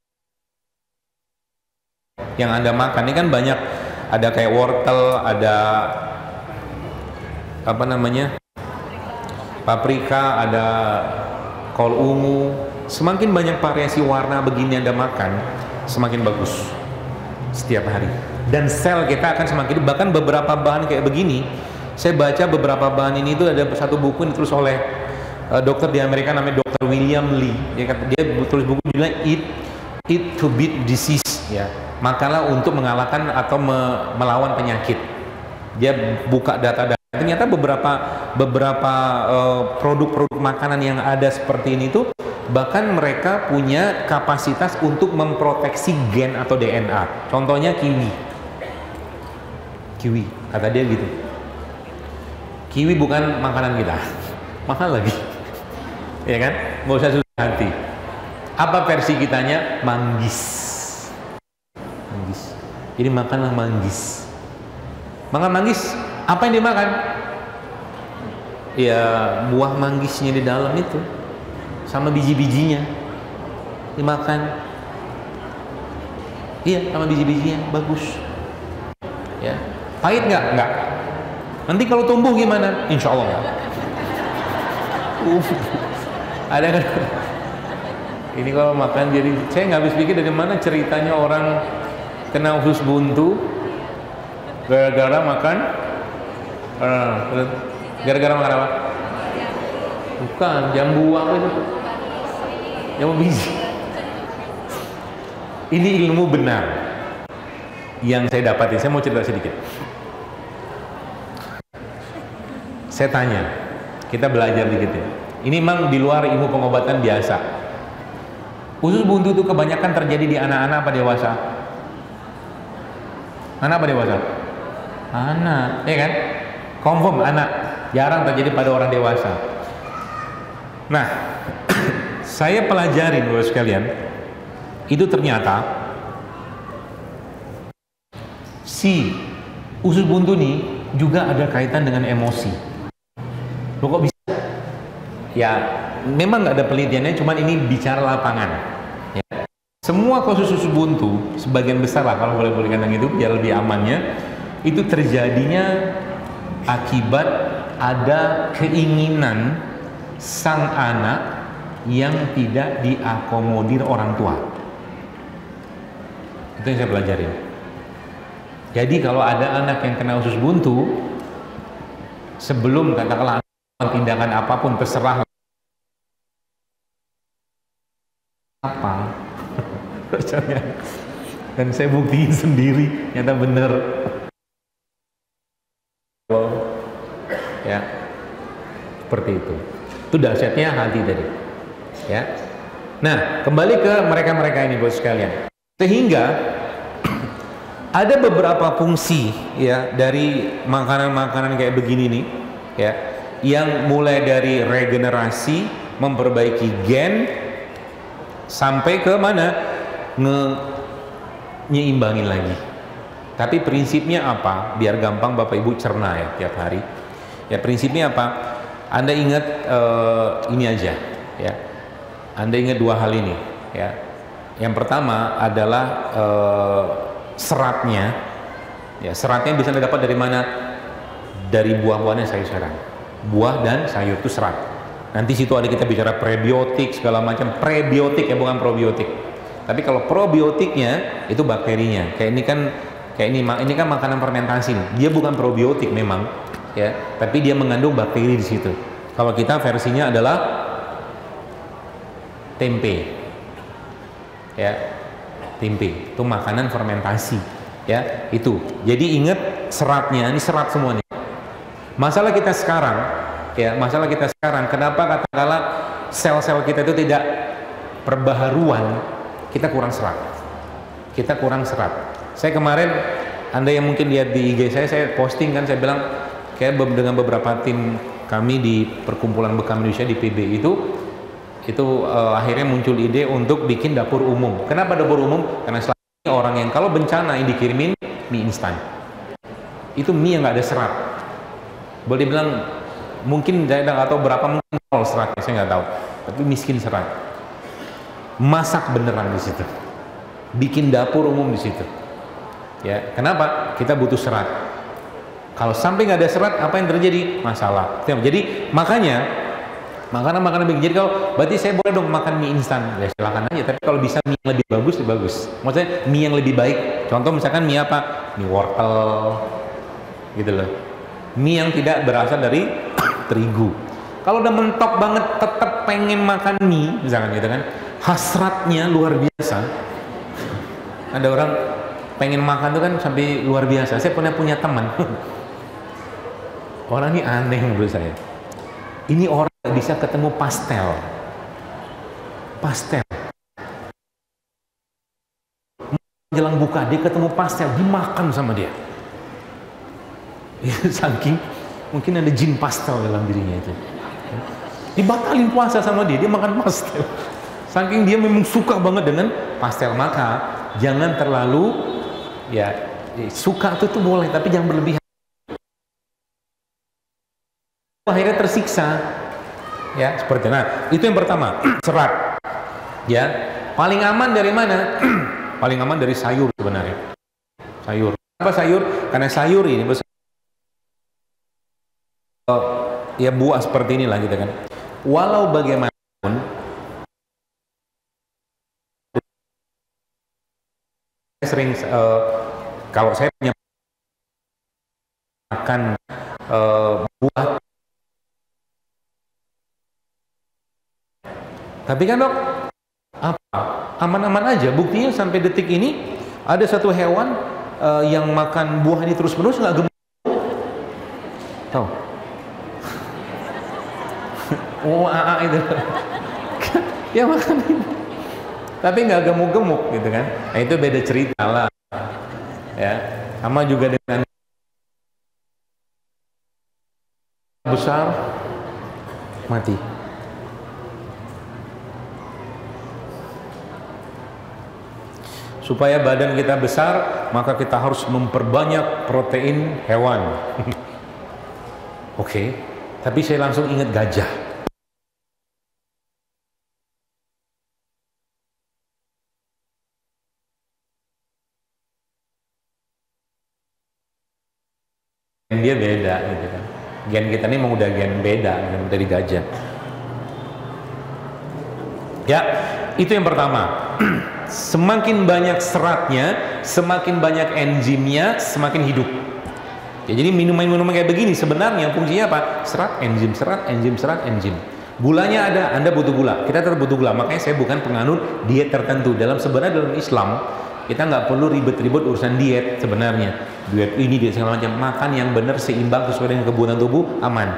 yang Anda makan. Ini kan banyak, ada kayak wortel, ada apa namanya, paprika, ada kol ungu. Semakin banyak variasi warna begini Anda makan, semakin bagus setiap hari. Dan sel kita akan semakin, bahkan beberapa bahan kayak begini, saya baca beberapa bahan ini itu ada satu buku yang ditulis oleh dokter di Amerika namanya Dr. William Lee. Dia tulis buku judulnya Eat to Beat Disease, ya. Makanlah untuk mengalahkan atau melawan penyakit. Dia buka data-data. Ternyata beberapa produk-produk makanan yang ada seperti ini tuh bahkan mereka punya kapasitas untuk memproteksi gen atau DNA. Contohnya kiwi, kata dia gitu. Kiwi bukan makanan kita, mahal lagi, ya kan? Nggak usah susah hati. Apa versi kitanya? Manggis. Jadi makanlah manggis. Makan manggis, apa yang dimakan? Ya buah manggisnya di dalam itu, sama biji-bijinya dimakan. Iya, sama biji-bijinya, bagus. Ya, pahit nggak? Nggak. Nanti kalau tumbuh gimana? Insya Allah nggak. Ada kan? Ini kalau makan jadi, saya nggak habis pikir dari mana ceritanya orang kena usus buntu gara-gara makan apa? Bukan, jambu apa itu? Jambu biji. Ini ilmu benar yang saya dapati. Saya mau cerita sedikit. Saya tanya, kita belajar dikit ya. Ini memang di luar ilmu pengobatan biasa. Usus buntu itu kebanyakan terjadi di anak-anak apa dewasa? Anak apa dewasa? Anak, ya kan? Confirm anak, jarang terjadi pada orang dewasa. Nah, saya pelajarin Bapak sekalian, itu ternyata si usus buntu ini juga ada kaitan dengan emosi. Loh kok bisa? Ya, memang nggak ada penelitiannya, cuman ini bicara lapangan. Ya. Semua kasus usus buntu, sebagian besar lah kalau boleh katakan itu, biar lebih amannya, itu terjadinya akibat ada keinginan sang anak yang tidak diakomodir orang tua. Itu yang saya pelajarin. Jadi kalau ada anak yang kena usus buntu, sebelum katakanlah tindakan apapun, terserah apa. Dan saya buktiin sendiri, nyata bener. Ya, seperti itu. Itu dahsyatnya hati tadi. Ya. Nah, kembali ke mereka-mereka ini bos sekalian. Sehingga ada beberapa fungsi ya dari makanan-makanan kayak begini nih, ya, yang mulai dari regenerasi, memperbaiki gen, sampai ke mana? Nyeimbangin lagi. Tapi prinsipnya apa? Biar gampang Bapak Ibu cerna ya tiap hari. Ya prinsipnya apa? Anda ingat ini aja, ya. Anda ingat dua hal ini, ya. Yang pertama adalah seratnya. Ya, seratnya bisa Anda dapat dari mana? Dari buah-buahnya, sayur-sayuran. Buah dan sayur itu serat. Nanti situ ada kita bicara prebiotik segala macam. Prebiotik ya, bukan probiotik. Tapi kalau probiotiknya itu bakterinya. Ini kan makanan fermentasi. Dia bukan probiotik memang, ya, tapi dia mengandung bakteri di situ. Kalau kita versinya adalah tempe. Ya. Tempe itu makanan fermentasi, ya, itu. Jadi ingat seratnya, ini serat semua nih. Masalah kita sekarang, ya, kenapa katakanlah sel-sel kita itu tidak perbaharuan, kita kurang serat. Saya kemarin, Anda yang mungkin lihat di IG saya posting kan, saya bilang kayak dengan beberapa tim kami di Perkumpulan Bekam Indonesia di PB itu akhirnya muncul ide untuk bikin dapur umum. Kenapa dapur umum? Karena selama ini orang yang kalau bencana yang dikirimin mie instan, itu mie yang nggak ada serat. Boleh bilang mungkin saya nggak tahu berapa, mungkin 0 seratnya, saya nggak tahu, tapi miskin serat. Masak beneran di situ, bikin dapur umum di situ. Ya, kenapa? Kita butuh serat. Kalau sampai nggak ada serat, apa yang terjadi? Masalah. Jadi makanya makanan-makanan begini. Jadi kalau berarti saya boleh dong makan mie instan, ya silakan aja. Tapi kalau bisa mie yang lebih bagus, lebih bagus. Maksudnya mie yang lebih baik. Contoh misalkan mie apa? Mie wortel, gitu loh. Mie yang tidak berasal dari terigu. Kalau udah mentok banget, tetap pengen makan mie, misalkan gitu kan, hasratnya luar biasa. Ada orang pengen makan tuh kan sampai luar biasa. Saya pernah punya teman. Orang ini aneh menurut saya. Ini orang gak bisa ketemu pastel. Pastel. Jelang buka dia ketemu pastel, dimakan sama dia. Saking mungkin ada jin pastel dalam dirinya itu. Dibatalin puasa sama dia makan pastel. Saking dia memang suka banget dengan pastel. Maka jangan terlalu ya suka itu tuh boleh, tapi jangan berlebihan. Akhirnya tersiksa. Ya, seperti itu. Nah, itu yang pertama, serat. Ya, paling aman dari mana? Paling aman dari sayur sebenarnya. Sayur. Apa sayur? Karena sayur ini ya buah seperti inilah gitu kan. Walau bagaimanapun sering kalau saya punya makan buah, tapi kan dok apa aman-aman aja. Buktinya sampai detik ini ada satu hewan yang makan buah ini terus-menerus nggak gemuk. Tahu? Oh, itu ya makan ini, tapi nggak gemuk-gemuk gitu kan. Nah, itu beda cerita lah ya. Sama juga dengan besar mati. Supaya badan kita besar, maka kita harus memperbanyak protein hewan. Oke, tapi saya langsung ingat gajah. Dia beda gitu kan. Gen kita ini memang udah gen beda dari gajah. Ya, itu yang pertama. Semakin banyak seratnya, semakin banyak enzimnya, semakin hidup. Ya, jadi minuman-minuman kayak begini sebenarnya fungsinya apa? Serat, enzim, serat, enzim, serat, enzim. Gulanya ada, Anda butuh gula. Kita tetap butuh gula. Makanya saya bukan penganut diet tertentu. Sebenarnya dalam Islam kita nggak perlu ribet-ribet urusan diet sebenarnya. Diet ini, diet segala macam. Makan yang benar, seimbang, sesuai dengan kebutuhan tubuh, aman.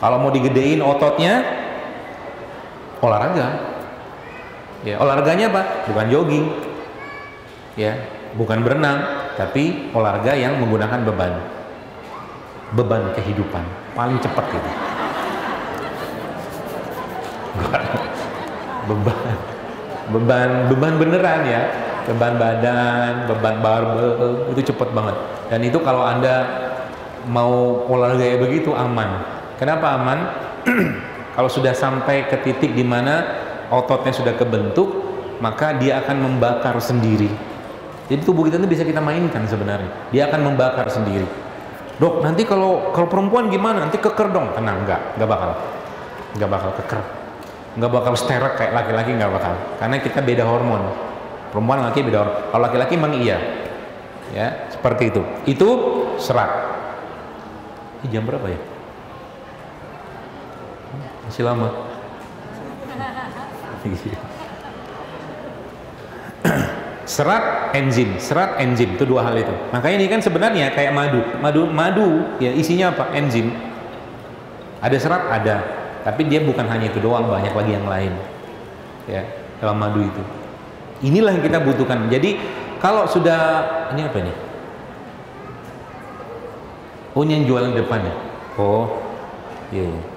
Kalau mau digedein ototnya, olahraga. Ya, olahraganya apa? Bukan jogging, ya, bukan berenang, tapi olahraga yang menggunakan beban kehidupan paling cepat gitu. beban beneran ya, beban badan, beban barbel itu cepat banget. Dan itu kalau Anda mau olahraga kayak begitu aman. Kenapa aman? Kalau sudah sampai ke titik di mana ototnya sudah kebentuk, maka dia akan membakar sendiri. Jadi tubuh kita itu bisa kita mainkan sebenarnya. Dia akan membakar sendiri. Dok, nanti kalau perempuan gimana? Nanti keker dong. Tenang, enggak bakal keker. Enggak bakal sterek kayak laki-laki, enggak bakal. Karena kita beda hormon. Perempuan laki beda hormon. Kalau laki-laki memang iya. Ya, seperti itu. Itu serat. Ini jam berapa ya? Masih lama. Serat enzim itu dua hal itu. Makanya ini kan sebenarnya kayak madu ya isinya apa? Enzim. Ada serat, ada, tapi dia bukan hanya itu doang, banyak lagi yang lain ya dalam madu itu. Inilah yang kita butuhkan. Jadi kalau sudah, ini apa nih? Oh, ini yang jualan depannya. Oh iya, yeah.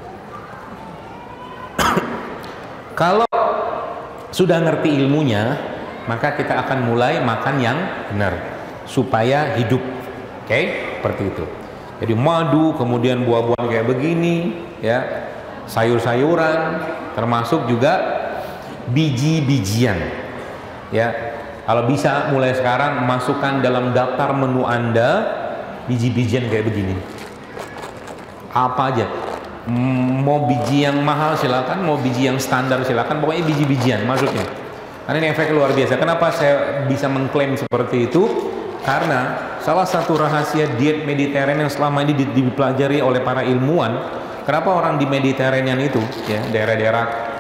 Kalau sudah ngerti ilmunya, maka kita akan mulai makan yang benar supaya hidup. Oke, seperti itu. Jadi madu, kemudian buah-buahan kayak begini, ya, sayur-sayuran, termasuk juga biji-bijian, ya, Kalau bisa mulai sekarang masukkan dalam daftar menu Anda biji-bijian kayak begini. Apa aja. Mau biji yang mahal silakan, mau biji yang standar silakan, pokoknya biji-bijian masuknya. Karena ini efek luar biasa. Kenapa saya bisa mengklaim seperti itu? Karena salah satu rahasia diet Mediterranean yang selama ini dipelajari oleh para ilmuwan, kenapa orang di Mediterranean itu, ya daerah-daerah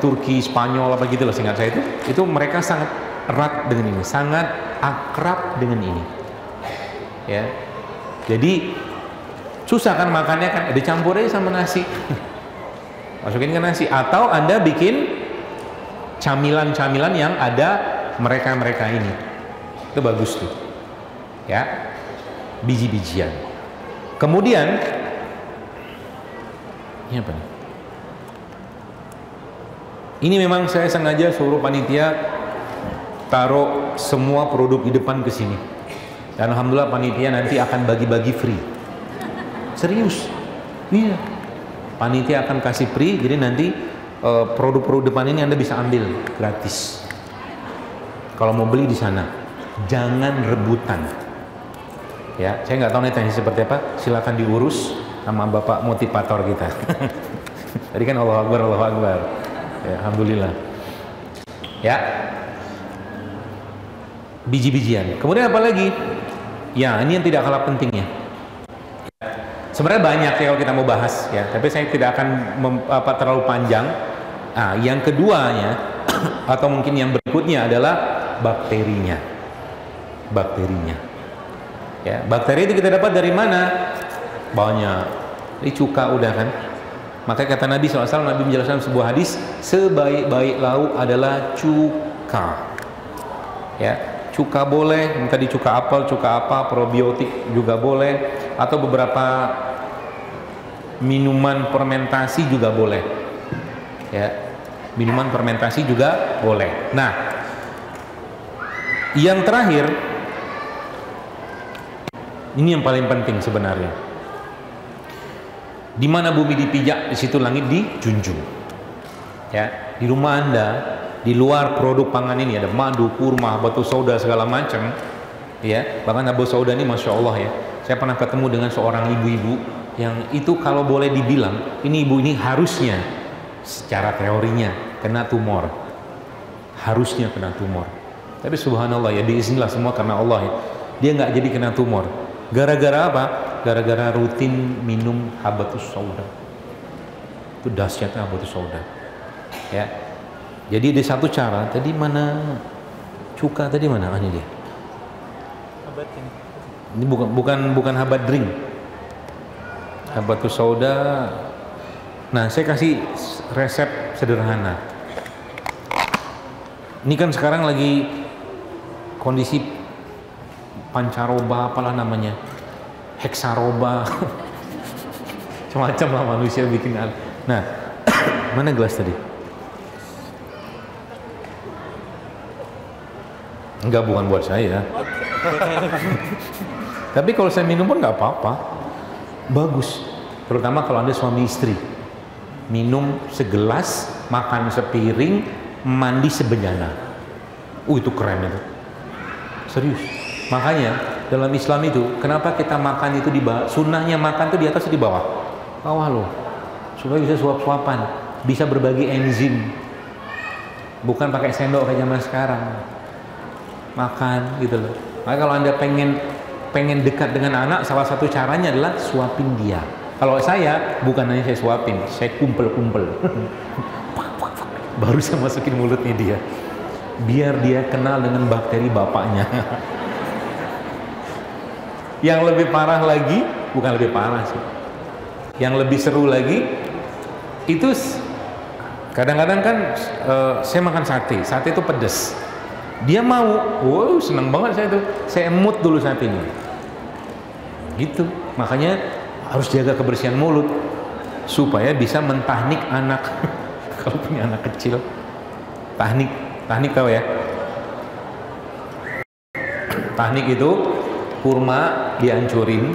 Turki, Spanyol apa gitu loh, seingat saya itu mereka sangat erat dengan ini, sangat akrab dengan ini. Ya, jadi susah kan makannya kan, dicampur aja sama nasi, masukin ke nasi, atau Anda bikin camilan-camilan yang ada mereka-mereka ini, itu bagus tuh, ya, biji-bijian. Kemudian ini apa nih? Ini memang saya sengaja suruh panitia taruh semua produk di depan ke sini. Dan alhamdulillah panitia nanti akan bagi-bagi free. Serius. Iya. Panitia akan kasih free, jadi nanti produk-produk depan ini Anda bisa ambil gratis. Kalau mau beli di sana, jangan rebutan. Ya, saya nggak tahu nih teknis seperti apa. Silakan diurus sama Bapak motivator kita. Tadi kan Allahu Akbar, Allahu Akbar. Ya, alhamdulillah. Ya. Biji-bijian. Kemudian apa lagi? Ya, ini yang tidak kalah pentingnya. Sebenarnya banyak ya kalau kita mau bahas ya, tapi saya tidak akan terlalu panjang. Nah, yang keduanya atau mungkin yang berikutnya adalah bakterinya. Bakterinya. Ya, bakteri itu kita dapat dari mana? Banyak. Ini cuka udah kan. Makanya kata Nabi SAW, Nabi menjelaskan sebuah hadis, sebaik-baik lauk adalah cuka. Ya, cuka boleh, tadi cuka apel, cuka apa, probiotik juga boleh, atau beberapa minuman fermentasi juga boleh. Ya, minuman fermentasi juga boleh. Nah, yang terakhir, ini yang paling penting sebenarnya. Di mana bumi dipijak, di situ langit dijunjung. Ya, di rumah Anda, di luar produk pangan ini ada madu, kurma, batu sauda segala macam. Ya, bahkan batu sauda ini masya Allah ya. Saya pernah ketemu dengan seorang ibu-ibu yang itu kalau boleh dibilang, ini ibu ini harusnya secara teorinya kena tumor, harusnya kena tumor. Tapi subhanallah ya, diizinlah semua karena Allah ya. Dia nggak jadi kena tumor. Gara-gara apa? Gara-gara rutin minum habatus sauda. Itu dahsyatnya habatus sauda. Ya. Jadi ada satu cara. Tadi mana cuka tadi mana? Ah, ini dia. Habat ini. Ini bukan habat drink. Habatus sauda. Nah, saya kasih resep sederhana. Ini kan sekarang lagi kondisi pancaroba apalah namanya, heksaroba, macam-macam lah manusia bikin. Nah, mana gelas tadi? Enggak, bukan buat saya. Tapi kalau saya minum pun nggak apa-apa, bagus. Terutama kalau Anda suami istri, minum segelas, makan sepiring, mandi sebejana. Itu keren itu, serius. Makanya dalam Islam itu, kenapa kita makan itu di bawah? Sunnahnya makan itu di atas atau di bawah? Bawah loh, supaya bisa suap-suapan, bisa berbagi enzim, bukan pakai sendok kayak zaman sekarang. Makan gitu loh. Makanya kalau Anda pengen dekat dengan anak, salah satu caranya adalah suapin dia. Kalau saya, bukan hanya saya suapin, saya kumpel-kumpel. Baru saya masukin mulutnya dia, biar dia kenal dengan bakteri bapaknya. Yang lebih parah lagi, bukan lebih parah sih, yang lebih seru lagi, itu kadang-kadang kan saya makan sate itu pedes. Dia mau, wow seneng banget saya tuh, saya emut dulu satenya. Gitu, makanya harus jaga kebersihan mulut supaya bisa mentahnik anak. Kalau punya anak kecil, tahnik tahu ya? Tahnik itu kurma dihancurin,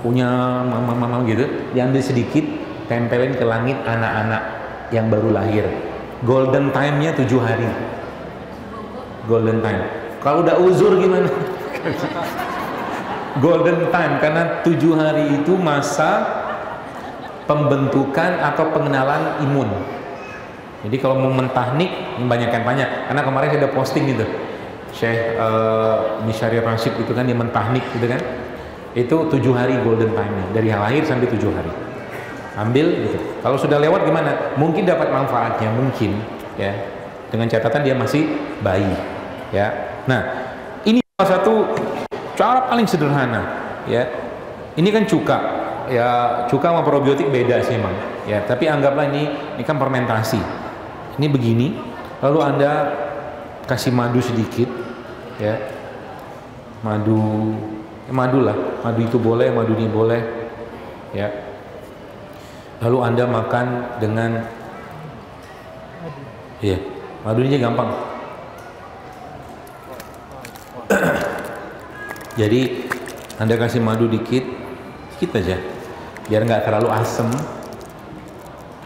punya mama gitu, diambil sedikit, tempelin ke langit anak-anak yang baru lahir. Golden time-nya 7 hari. golden time. Kalau udah uzur gimana? Golden time karena 7 hari itu masa pembentukan atau pengenalan imun. Jadi kalau mau mentahnik banyak. Karena kemarin saya udah posting gitu, Syekh Mishari Rashid itu kan dia mentahnik gitu kan. Itu 7 hari golden time-nya dari lahir sampai 7 hari. Ambil gitu. Kalau sudah lewat gimana? Mungkin dapat manfaatnya, mungkin ya. Dengan catatan dia masih bayi, ya. Nah, ini salah satu cara paling sederhana, ya. Ini kan cuka, ya. Cuka sama probiotik beda sih emang, ya. Tapi anggaplah ini kan fermentasi. Ini begini, lalu Anda kasih madu sedikit, ya. Madu lah, madu itu boleh, madu ini boleh, ya. Lalu Anda makan dengan, iya, madu ini gampang. Jadi Anda kasih madu dikit aja, biar nggak terlalu asem.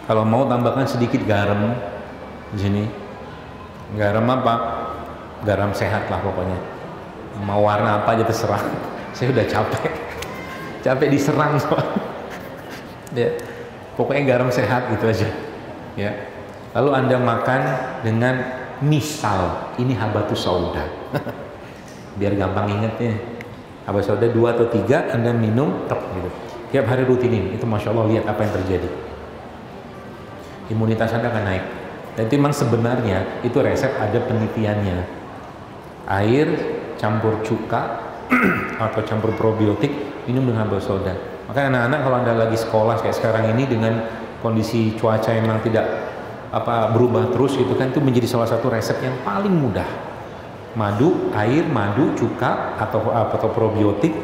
Kalau mau tambahkan sedikit garam di sini. Garam apa? Garam sehat lah pokoknya. Mau warna apa aja terserah. Saya udah capek diserang soalnya. Ya, pokoknya garam sehat gitu aja. Ya. Lalu Anda makan dengan misal ini habatus sauda. Biar gampang ingetnya. Habatus sauda 2 atau 3 Anda minum gitu. Tiap hari rutinin. Itu Masya Allah, lihat apa yang terjadi. Imunitas Anda akan naik. Dan itu memang sebenarnya itu resep ada penelitiannya. Air campur cuka atau campur probiotik minum dengan habatus sauda. Maka anak-anak kalau Anda lagi sekolah kayak sekarang ini dengan kondisi cuaca yang memang tidak berubah terus gitu kan, itu menjadi salah satu resep yang paling mudah. Madu, air, madu, cuka atau probiotik,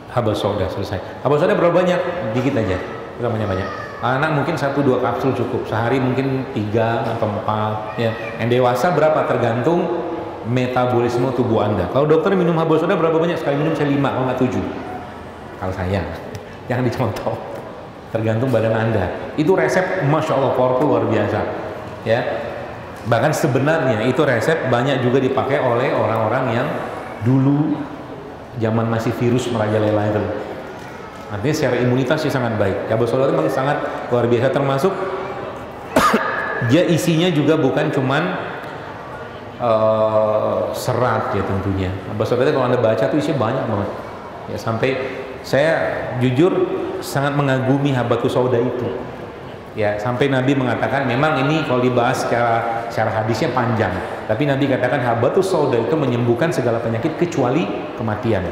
habatus sauda, selesai. Habatus sauda berapa banyak? Dikit aja, bukan banyak-banyak. Anak mungkin 1-2 kapsul cukup, sehari mungkin 3 atau 4 ya. Yang dewasa berapa? Tergantung metabolisme tubuh Anda. Kalau dokter minum habatus sauda berapa banyak? Sekali minum saya 5, kalau nggak 7. Kalau saya, jangan dicontoh. Tergantung badan Anda. Itu resep Masya Allah powerful, luar biasa. Ya. Bahkan sebenarnya itu resep banyak juga dipakai oleh orang-orang yang dulu zaman masih virus merajalela itu. Artinya secara imunitas sih sangat baik. Habatus sauda memang sangat luar biasa, termasuk dia isinya juga bukan cuman serat ya tentunya. Habatus sauda kalau Anda baca tuh isinya banyak banget. Ya, sampai saya jujur sangat mengagumi habatus sauda itu. Ya, sampai Nabi mengatakan memang ini kalau dibahas secara hadisnya panjang, tapi Nabi katakan habatus sauda itu menyembuhkan segala penyakit kecuali kematian.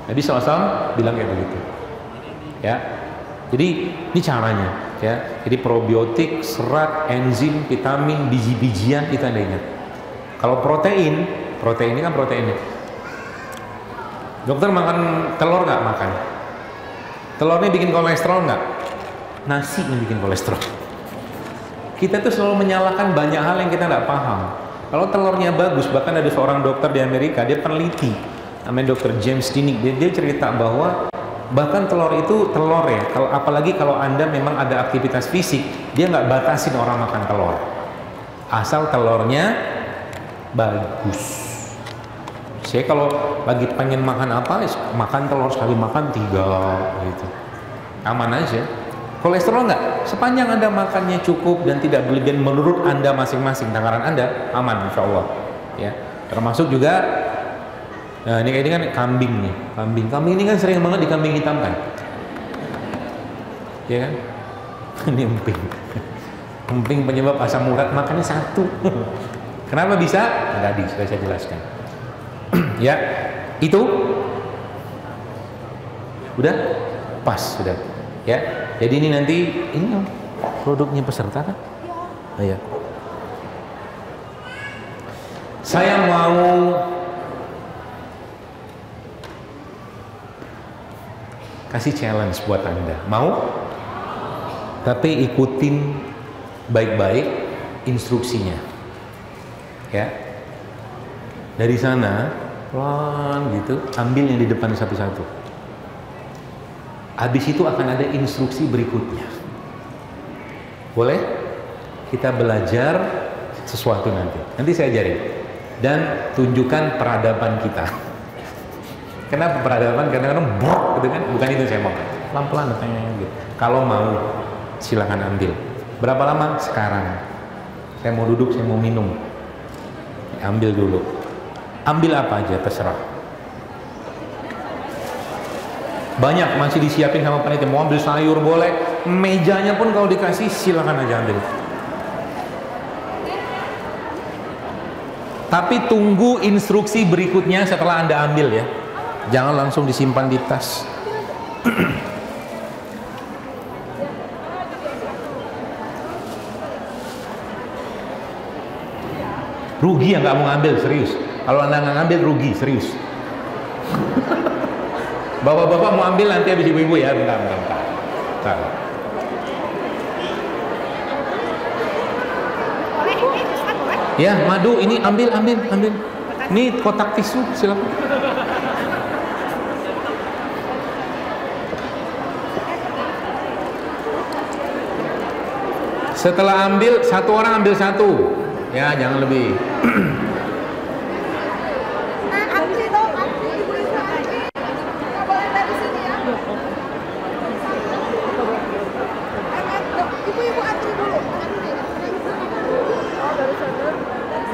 Nabi SAW bilang kayak begitu. Ya. Jadi ini caranya, ya. Jadi probiotik, serat, enzim, vitamin, biji-bijian itu Anda ingat. Kalau protein ini kan proteinnya. Dokter makan telur nggak? Makan. Telurnya bikin kolesterol nggak? Nasi yang bikin kolesterol. Kita tuh selalu menyalahkan banyak hal yang kita nggak paham. Kalau telurnya bagus, bahkan ada seorang dokter di Amerika, dia peneliti, namanya Dr. James Dinnick, dia cerita bahwa bahkan telur itu telur ya. Apalagi kalau Anda memang ada aktivitas fisik, dia nggak batasin orang makan telur, asal telurnya bagus. Saya kalau lagi pengen makan apa, makan telur sekali makan 3 gitu, aman aja. Kolesterol nggak, sepanjang Anda makannya cukup dan tidak berlebihan menurut Anda masing-masing, takaran Anda aman, insya Allah. Ya, termasuk juga, nah ini kan kambing nih, kambing ini kan sering banget dikambing hitamkan, ya kan? Ini emping penyebab asam urat, makannya 1. Kenapa bisa? Tadi sudah saya jelaskan. Ya, itu udah pas sudah. Ya, jadi ini nanti ini produknya peserta kan? Ya. Saya mau kasih challenge buat Anda. Mau? Tapi ikutin baik-baik instruksinya. Ya. Dari sana pelan gitu, ambil yang di depan satu-satu. Habis itu akan ada instruksi berikutnya. Boleh? Kita belajar sesuatu nanti. Nanti saya ajarin. dan tunjukkan peradaban kita. Kenapa peradaban? Kadang-kadang brok gitu kan, bukan itu saya mau. Pelan-pelan katanya gitu. Kalau mau silakan ambil. Berapa lama? Sekarang. Saya mau duduk, saya mau minum. Ambil dulu. Ambil apa aja terserah. Banyak masih disiapin sama panitia. Mau ambil sayur boleh, mejanya pun kalau dikasih silakan aja ambil. Tapi tunggu instruksi berikutnya setelah Anda ambil ya. Jangan langsung disimpan di tas. Rugi ya nggak mau ngambil, serius. Kalau Anda nggak ngambil rugi, serius. Bapak-bapak mau ambil nanti habis ibu-ibu ya, bentar. Ya, madu ini ambil. Ini kotak tisu, silakan. Setelah ambil, satu orang ambil satu. Ya, jangan lebih.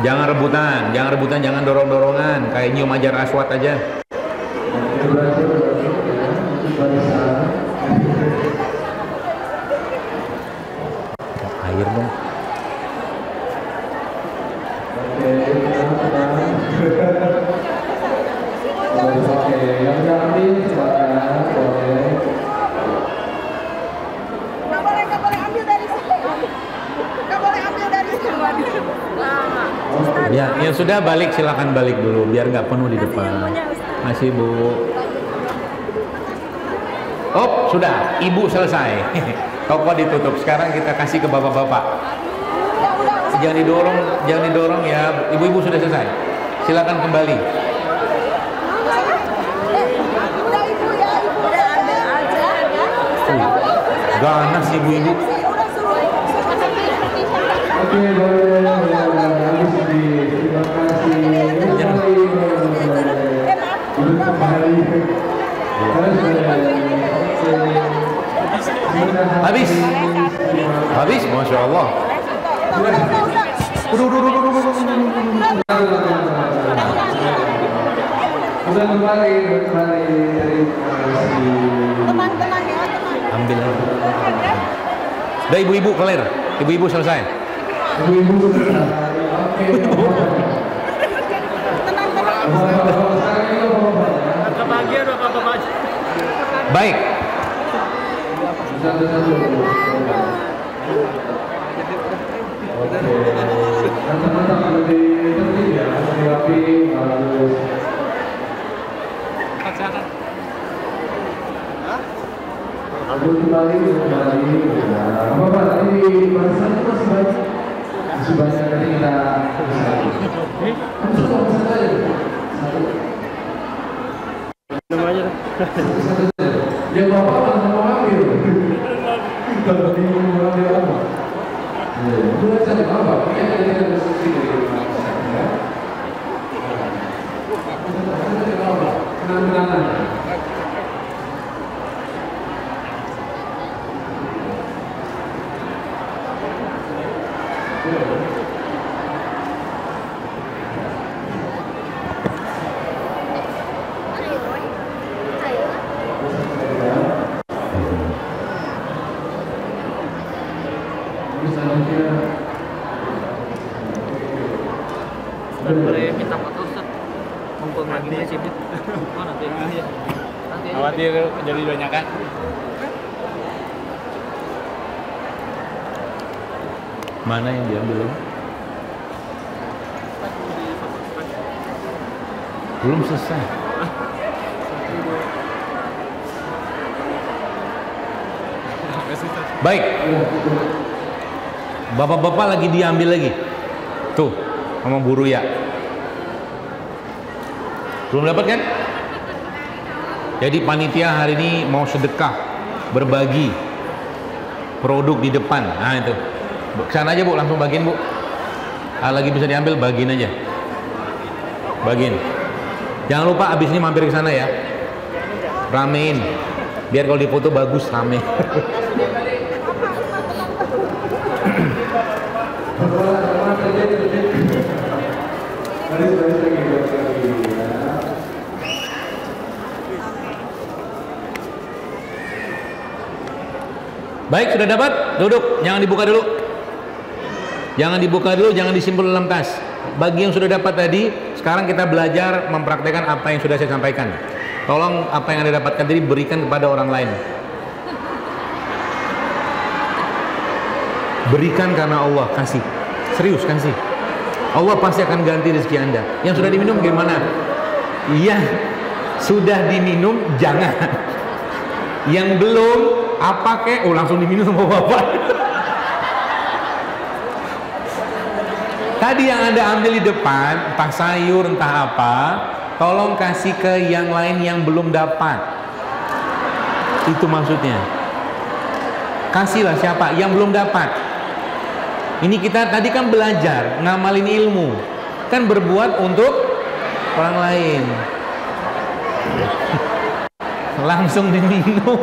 Jangan rebutan, jangan dorong-dorongan, kayak nyium ajar aswat aja. Air dong. Ya, yang sudah balik silakan balik dulu biar nggak penuh di depan. Masih Bu. Oh, sudah, Ibu selesai. Toko ditutup. Sekarang kita kasih ke bapak-bapak. Jangan didorong ya. Ibu-ibu sudah selesai. Silakan kembali. Ganas ibu-ibu. Oke, boleh. Terima kasih. Habis, masya Allah. Udah kembali. Teman-teman ya, Ambil. Udah ibu-ibu clear. Ibu-ibu selesai. Ibu-ibu selesai. Oke. Kebahagiaan bapak-bapak. Baik. Kembali. Bapak tadi bahasannya masih banyak dari kita. Namanya. Ya bapak langsung mau ambil. Kalau bingung mau ambil apa? Boleh cari apa? Ini ada instruksi dari ya. Kenang-kenangan. Boleh minta foto Ustaz. Mumpung lagi masih sibuk. Oh nanti. Nanti. Khawatir jadi banyak kan? Mana yang diambil lagi? Belum selesai. Baik. Bapak-bapak lagi diambil lagi. Tuh, sama Bu Ruya. Belum dapat kan? Jadi panitia hari ini mau sedekah, berbagi produk di depan. Nah itu. Kesana aja Bu, langsung bagiin Bu. Lagi bisa diambil, bagiin aja. bagiin. Jangan lupa abis ini mampir ke sana ya. Ramein. Biar kalau dipoto bagus rame. Baik, sudah dapat? Duduk, jangan dibuka dulu. Jangan dibuka dulu, jangan disimpan dalam tas. Bagi yang sudah dapat tadi, sekarang kita belajar mempraktekkan apa yang sudah saya sampaikan. Tolong apa yang Anda dapatkan tadi berikan kepada orang lain. Berikan karena Allah, kasih. Serius, kasih. Allah pasti akan ganti rezeki Anda. Yang sudah diminum gimana? Iya, sudah diminum jangan. Yang belum, apa kek? Oh, langsung diminum sama Bapak. Tadi yang Anda ambil di depan, entah sayur, entah apa, tolong kasih ke yang lain yang belum dapat. Itu maksudnya. Kasihlah siapa? Yang belum dapat. Ini kita tadi kan belajar, ngamalin ilmu. Kan berbuat untuk orang lain. Langsung diminum.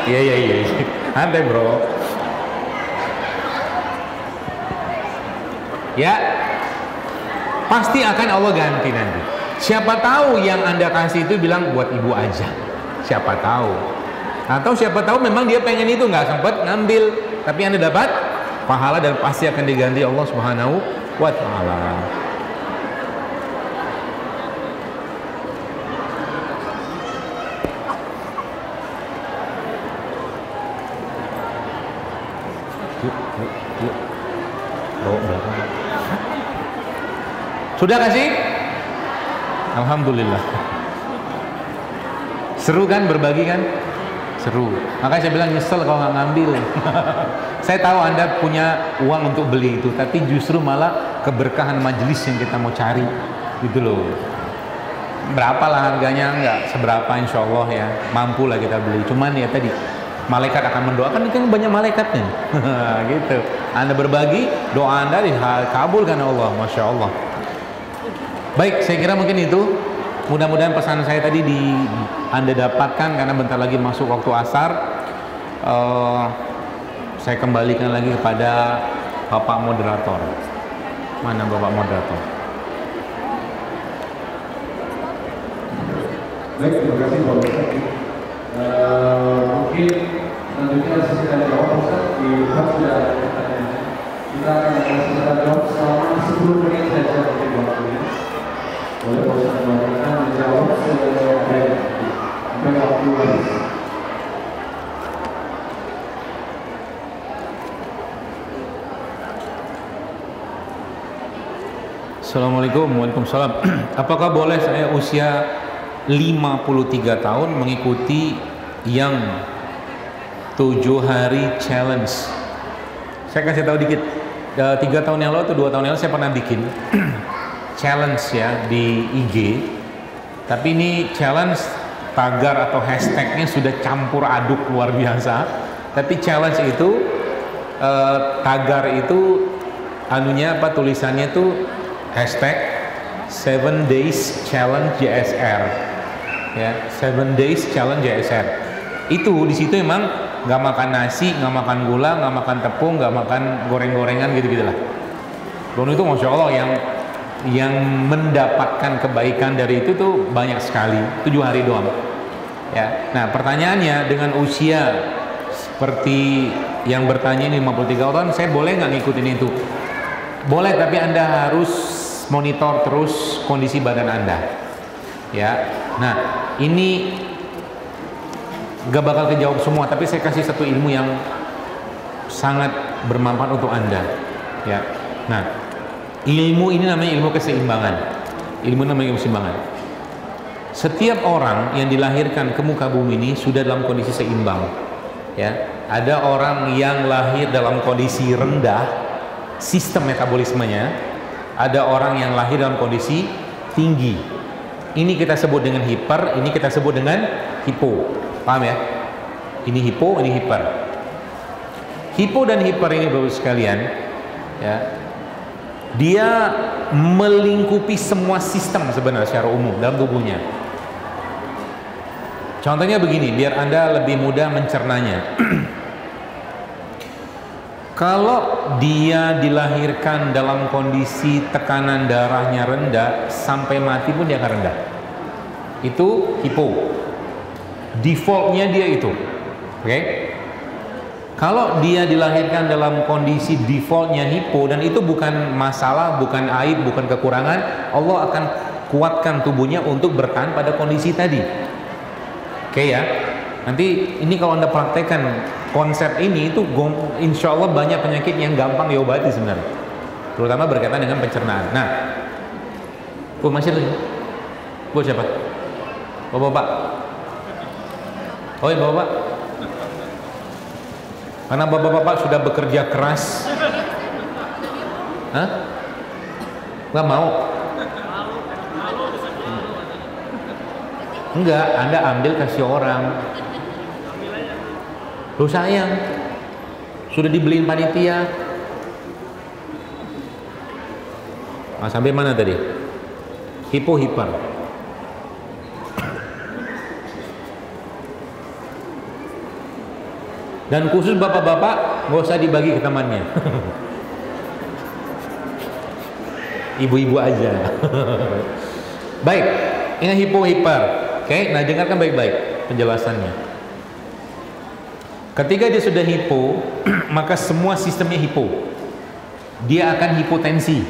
Iya. Santai bro. Ya, pasti akan Allah ganti nanti. Siapa tahu yang Anda kasih itu bilang buat ibu aja. Siapa tahu. Atau siapa tahu memang dia pengen itu, nggak sempat ngambil, tapi Anda dapat pahala dan pasti akan diganti Allah Subhanahu wa Ta'ala. Yuk. Bawa belakang. Sudah kasih? Alhamdulillah. Seru kan berbagi kan? Seru. Makanya saya bilang nyesel kalau nggak ngambil. Saya tahu Anda punya uang untuk beli itu, tapi justru malah keberkahan majelis yang kita mau cari, gitu loh. Berapa lah harganya? Nggak seberapa, insya Allah ya. Mampu lah kita beli. Cuman ya tadi, malaikat akan mendoakan, kan banyak malaikatnya. Gitu. Anda berbagi, doa Anda dikabulkan Allah, Masya Allah. Baik, saya kira mungkin itu. Mudah-mudahan pesan saya tadi Anda dapatkan, karena bentar lagi masuk waktu asar. Saya kembalikan lagi kepada Bapak Moderator. Mana Bapak Moderator? Baik, terima kasih Pak Ustaz. Mungkin selanjutnya sesi tanya jawab Ustaz di sudah ada pertanyaan. Kita akan sesi tanya jawab selama 10 menit saja mungkin waktunya. Boleh Pak Ustaz menjawab sampai waktu habis. Assalamualaikum. Waalaikumsalam. Apakah boleh saya usia 53 tahun mengikuti yang 7 hari challenge? Saya kasih tahu dikit. 3 tahun yang lalu atau 2 tahun yang lalu saya pernah bikin challenge ya di IG. Tapi ini challenge tagar atau hashtagnya sudah campur aduk luar biasa. Tapi challenge itu tagar itu anunya apa, tulisannya tuh hashtag 7 days challenge JSR ya, 7 days challenge JSR. Itu di situ emang nggak makan nasi, nggak makan gula, nggak makan tepung, nggak makan goreng-gorengan gitu-gitulah. Dan itu Masya Allah yang mendapatkan kebaikan dari itu tuh banyak sekali. 7 hari doang ya. Nah pertanyaannya, dengan usia seperti yang bertanya ini 53 tahun, saya boleh nggak ngikutin itu? Boleh, tapi Anda harus monitor terus kondisi badan Anda ya. Nah ini gak bakal kejawab semua, tapi saya kasih satu ilmu yang sangat bermanfaat untuk Anda ya. Nah ilmu ini namanya ilmu keseimbangan. Setiap orang yang dilahirkan ke muka bumi ini sudah dalam kondisi seimbang ya. Ada orang yang lahir dalam kondisi rendah sistem metabolismenya, ada orang yang lahir dalam kondisi tinggi. Ini kita sebut dengan hiper, ini kita sebut dengan hipo. Paham ya? Ini hipo, ini hiper. Hipo dan hiper ini Bapak sekalian ya, Dia melingkupi semua sistem sebenarnya secara umum dalam tubuhnya. Contohnya begini, biar Anda lebih mudah mencernanya. Kalau dia dilahirkan dalam kondisi tekanan darahnya rendah, sampai mati pun dia akan rendah. Itu hipo. Defaultnya dia itu. Oke? Kalau dia dilahirkan dalam kondisi defaultnya hipo, dan itu bukan masalah, bukan aib, bukan kekurangan, Allah akan kuatkan tubuhnya untuk bertahan pada kondisi tadi. Oke ya? Nanti ini kalau Anda praktekkan konsep ini, itu insya Allah banyak penyakit yang gampang diobati sebenarnya, terutama berkaitan dengan pencernaan. Nah, Bu masih lagi? Bu siapa? Bapak-bapak? Oh iya bapak. Karena bapak-bapak sudah bekerja keras. Hah? Nggak mau? Enggak, Anda ambil kasih orang. Lu sayang. Sudah dibeliin panitia. Nah, sampai mana tadi? Hipo hiper. Dan khusus bapak-bapak nggak usah dibagi ke temannya. Ibu-ibu aja. Baik, ini hipo hiper. Oke, nah dengarkan baik-baik penjelasannya. Ketika dia sudah hipo, maka semua sistemnya hipo. Dia akan hipotensi.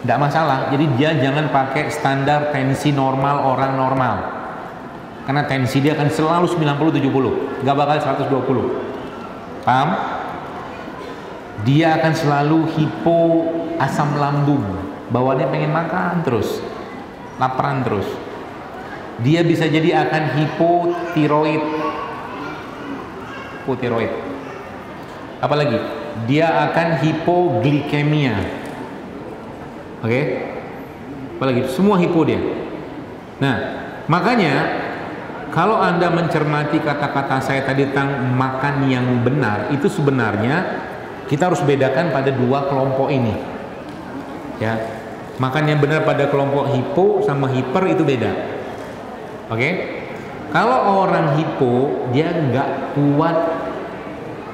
Tidak masalah. Jadi dia jangan pakai standar tensi normal orang normal. Karena tensi dia akan selalu 90-70, nggak bakal 120. Paham? Dia akan selalu hipo asam lambung, bawaannya pengen makan terus, laparan terus. Dia bisa jadi akan hipotiroid. Hipotiroid. Apalagi? Dia akan hipoglikemia. Oke? Apalagi? Semua hipo dia. Nah, makanya kalau Anda mencermati kata-kata saya tadi tentang makan yang benar, itu sebenarnya kita harus bedakan pada dua kelompok ini. Ya, makan yang benar pada kelompok hipo sama hiper itu beda. Oke? Kalau orang hipo, dia nggak kuat,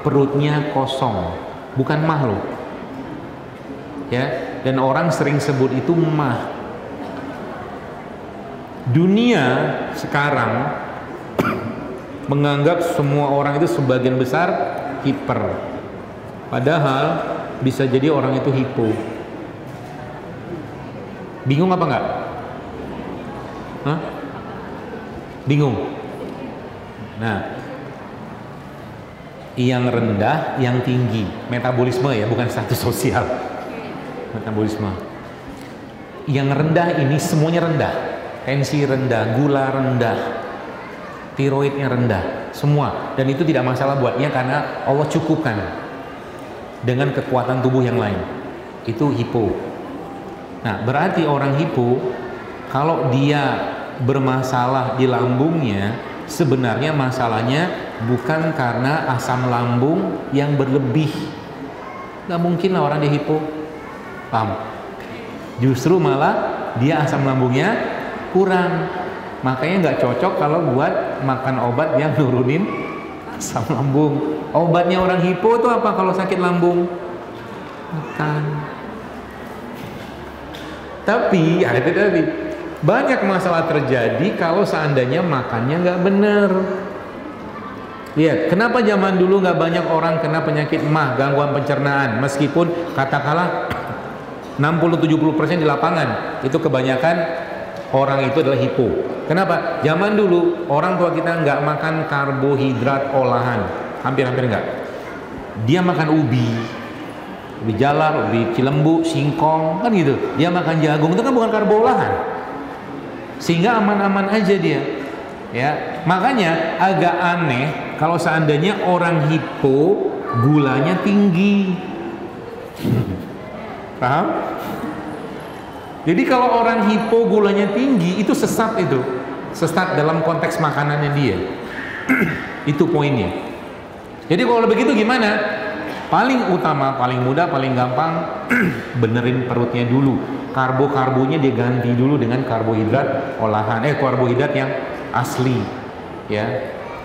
perutnya kosong, bukan mah loh. Ya, dan orang sering sebut itu mah. Dunia sekarang menganggap semua orang itu sebagian besar hiper, padahal bisa jadi orang itu hipo. Bingung apa enggak? Hah? Bingung? Nah, yang rendah, yang tinggi, metabolisme ya, bukan status sosial. Metabolisme. Yang rendah ini semuanya rendah, tensi rendah, gula rendah, tiroidnya rendah, semua. Dan itu tidak masalah buatnya karena Allah cukupkan dengan kekuatan tubuh yang lain. Itu hipo. Nah, berarti orang hipo, kalau dia bermasalah di lambungnya, sebenarnya masalahnya bukan karena asam lambung yang berlebih. Gak mungkin lah orang dia hipo. Paham? Justru malah dia asam lambungnya kurang. Makanya nggak cocok kalau buat makan obat yang nurunin asam lambung. Obatnya orang hipo itu apa kalau sakit lambung? Makan. Tapi ya itu tadi, banyak masalah terjadi kalau seandainya makannya nggak bener. Lihat, kenapa zaman dulu nggak banyak orang kena penyakit MAH, gangguan pencernaan, meskipun katakanlah 60-70% di lapangan itu kebanyakan orang itu adalah hipo. Kenapa? Zaman dulu orang tua kita nggak makan karbohidrat olahan, hampir-hampir nggak. Dia makan ubi jalar, ubi cilembu, singkong, kan gitu. Dia makan jagung, itu kan bukan karbo olahan, sehingga aman-aman aja dia. Ya, makanya agak aneh kalau seandainya orang hipo gulanya tinggi. Paham? Jadi kalau orang hipo gulanya tinggi itu sesat, itu sesat dalam konteks makanannya dia. Itu poinnya. Jadi kalau begitu gimana? Paling utama, paling mudah, paling gampang benerin perutnya dulu. Karbo-karbonya dia ganti dulu dengan karbohidrat olahan, karbohidrat yang asli, ya.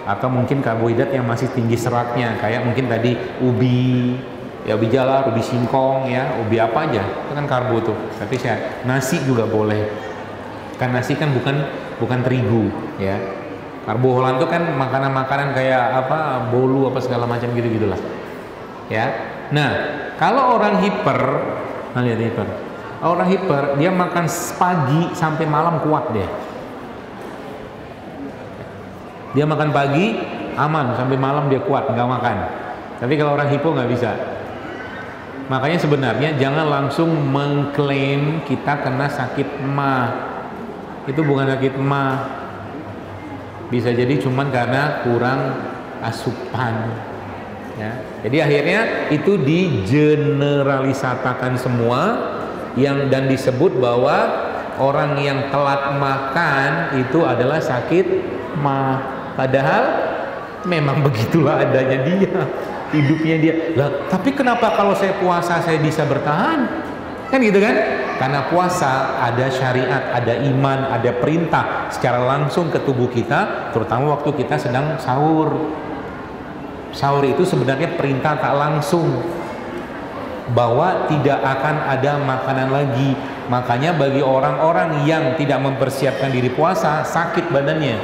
Atau mungkin karbohidrat yang masih tinggi seratnya, kayak mungkin tadi ubi, ya ubi jalar, ubi singkong, ya, ubi apa aja, itu kan karbo tuh. Tapi nasi juga boleh, kan nasi kan bukan terigu, ya. Karbohidrat itu kan makanan-makanan kayak apa, bolu apa segala macam gitu-gitulah. Ya. Nah, kalau orang hiper, lihat hiper. Orang hiper dia makan pagi sampai malam kuat dia. Dia makan pagi aman sampai malam dia kuat nggak makan. Tapi kalau orang hipo nggak bisa. Makanya sebenarnya jangan langsung mengklaim kita kena sakit mah. Itu bukan sakit mah. Bisa jadi cuman karena kurang asupan. Ya. Jadi akhirnya itu digeneralisatakan semua dan disebut bahwa orang yang telat makan itu adalah sakit mah. Padahal memang begitulah adanya dia, hidupnya dia. Lah, tapi kenapa kalau saya puasa saya bisa bertahan? Kan gitu kan? Karena puasa ada syariat, ada iman, ada perintah secara langsung ke tubuh kita, terutama waktu kita sedang sahur. Sahur itu sebenarnya perintah tak langsung bahwa tidak akan ada makanan lagi. Makanya bagi orang-orang yang tidak mempersiapkan diri puasa, sakit badannya,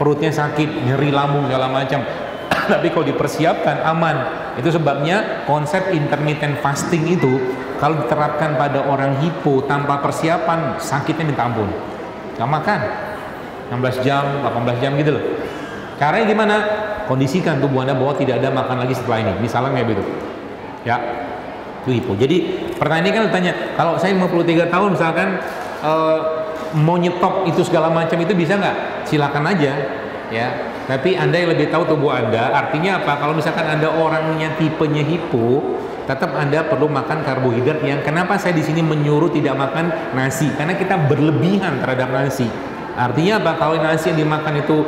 perutnya sakit, nyeri lambung segala macam. Tapi kalau dipersiapkan aman. Itu sebabnya konsep intermittent fasting itu kalau diterapkan pada orang hipo tanpa persiapan, sakitnya minta ampun. Gak makan 16 jam, 18 jam gitu loh. Caranya gimana? Kondisikan tubuh Anda bahwa tidak ada makan lagi setelah ini. Misalnya kayak gitu. Ya, itu hipo. Jadi pertanyaan ini kan ditanya, kalau saya 53 tahun misalkan mau nyetop itu segala macam itu bisa nggak? Silakan aja, ya. Tapi Anda yang lebih tahu tubuh Anda. Artinya apa? Kalau misalkan Anda orangnya tipenya hipo, tetap Anda perlu makan karbohidrat yang kenapa saya di sini menyuruh tidak makan nasi? Karena kita berlebihan terhadap nasi. Artinya apa? Kalau nasi yang dimakan itu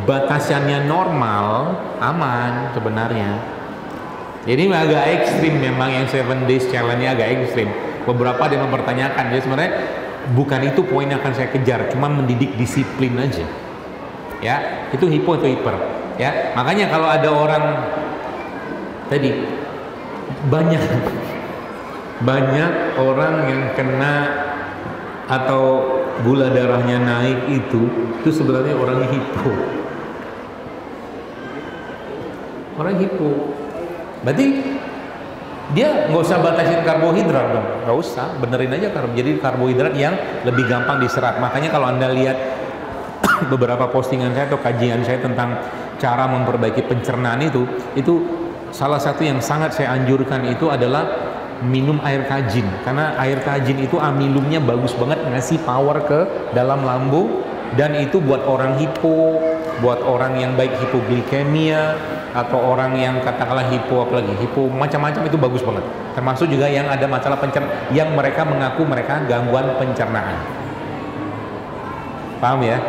batasannya normal, aman sebenarnya. Jadi agak ekstrim memang yang 7 days challenge-nya agak ekstrim. Beberapa ada yang mempertanyakan. Jadi sebenarnya bukan itu poin yang akan saya kejar, cuma mendidik disiplin aja. Ya, itu hipo itu hiper. Ya, makanya kalau ada orang tadi banyak orang yang kena atau gula darahnya naik itu sebenarnya orang hipo. Orang hipo. Berarti dia nggak usah batasin karbohidrat dong, nggak usah, benerin aja jadi karbohidrat yang lebih gampang diserap. Makanya kalau Anda lihat beberapa postingan saya atau kajian saya tentang cara memperbaiki pencernaan itu salah satu yang sangat saya anjurkan itu adalah minum air kajin, karena air kajin itu amilumnya bagus banget, ngasih power ke dalam lambung, dan itu buat orang hipo, buat orang yang baik hipoglikemia atau orang yang katakanlah hipo, apalagi hipo macam-macam, itu bagus banget. Termasuk juga yang ada masalah pencernaan, yang mereka mengaku mereka gangguan pencernaan. Paham ya?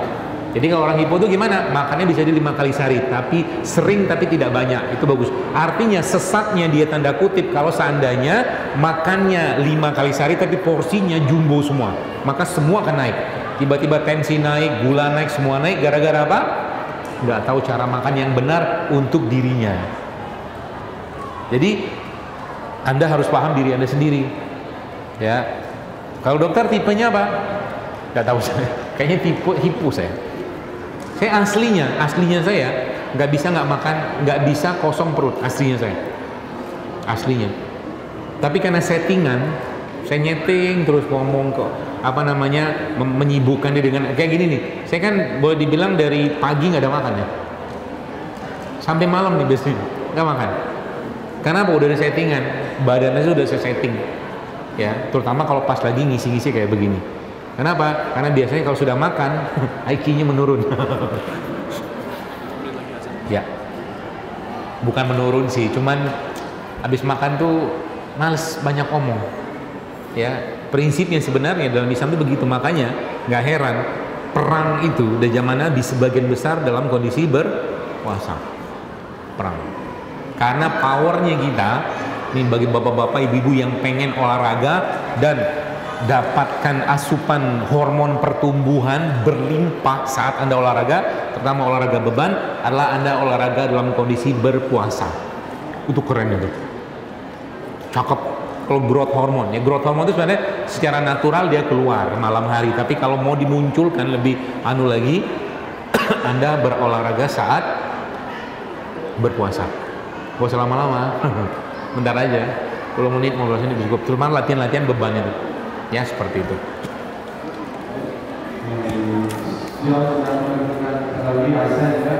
Jadi kalau orang hipo itu gimana? Makannya bisa di 5 kali sehari, tapi sering tapi tidak banyak, itu bagus. Artinya sesatnya dia tanda kutip kalau seandainya makannya 5 kali sehari tapi porsinya jumbo semua, maka semua akan naik. Tiba-tiba tensi naik, gula naik, semua naik, gara-gara apa? Nggak tahu cara makan yang benar untuk dirinya. Jadi Anda harus paham diri Anda sendiri. Ya. Kalau dokter tipenya apa? Nggak tahu saya. Kayaknya tipe hipo saya. Saya aslinya saya nggak bisa kosong perut, aslinya saya. Aslinya. Tapi karena settingan, saya nyeting terus ngomong kok menyibukkan dia dengan kayak gini nih. Saya kan boleh dibilang dari pagi nggak ada makan ya, sampai malam nih biasanya nggak makan. Karena apa? Udah ada settingan, badannya sudah saya setting, ya. Terutama kalau pas lagi ngisi-ngisi kayak begini. Kenapa? Karena biasanya kalau sudah makan IQ-nya menurun. Ya, bukan menurun sih, cuman habis makan tuh males banyak omong. Ya, prinsipnya sebenarnya dalam Islam itu begitu. Makanya nggak heran perang itu dari zaman Nabi sebagian besar dalam kondisi berpuasa. Perang. Karena powernya kita nih, bagi bapak-bapak ibu-ibu yang pengen olahraga dan dapatkan asupan hormon pertumbuhan berlimpah saat Anda olahraga, terutama olahraga beban, adalah Anda olahraga dalam kondisi berpuasa. Itu keren itu, cakep. Kalau growth hormone, ya growth hormone itu sebenarnya secara natural dia keluar malam hari, tapi kalau mau dimunculkan lebih lagi, Anda berolahraga saat berpuasa. Puasa lama-lama, bentar aja, 10 menit, 15 menit cukup. Terutama latihan-latihan beban itu. Ya seperti itu. Yang sedang menentukan terlebih asal ya.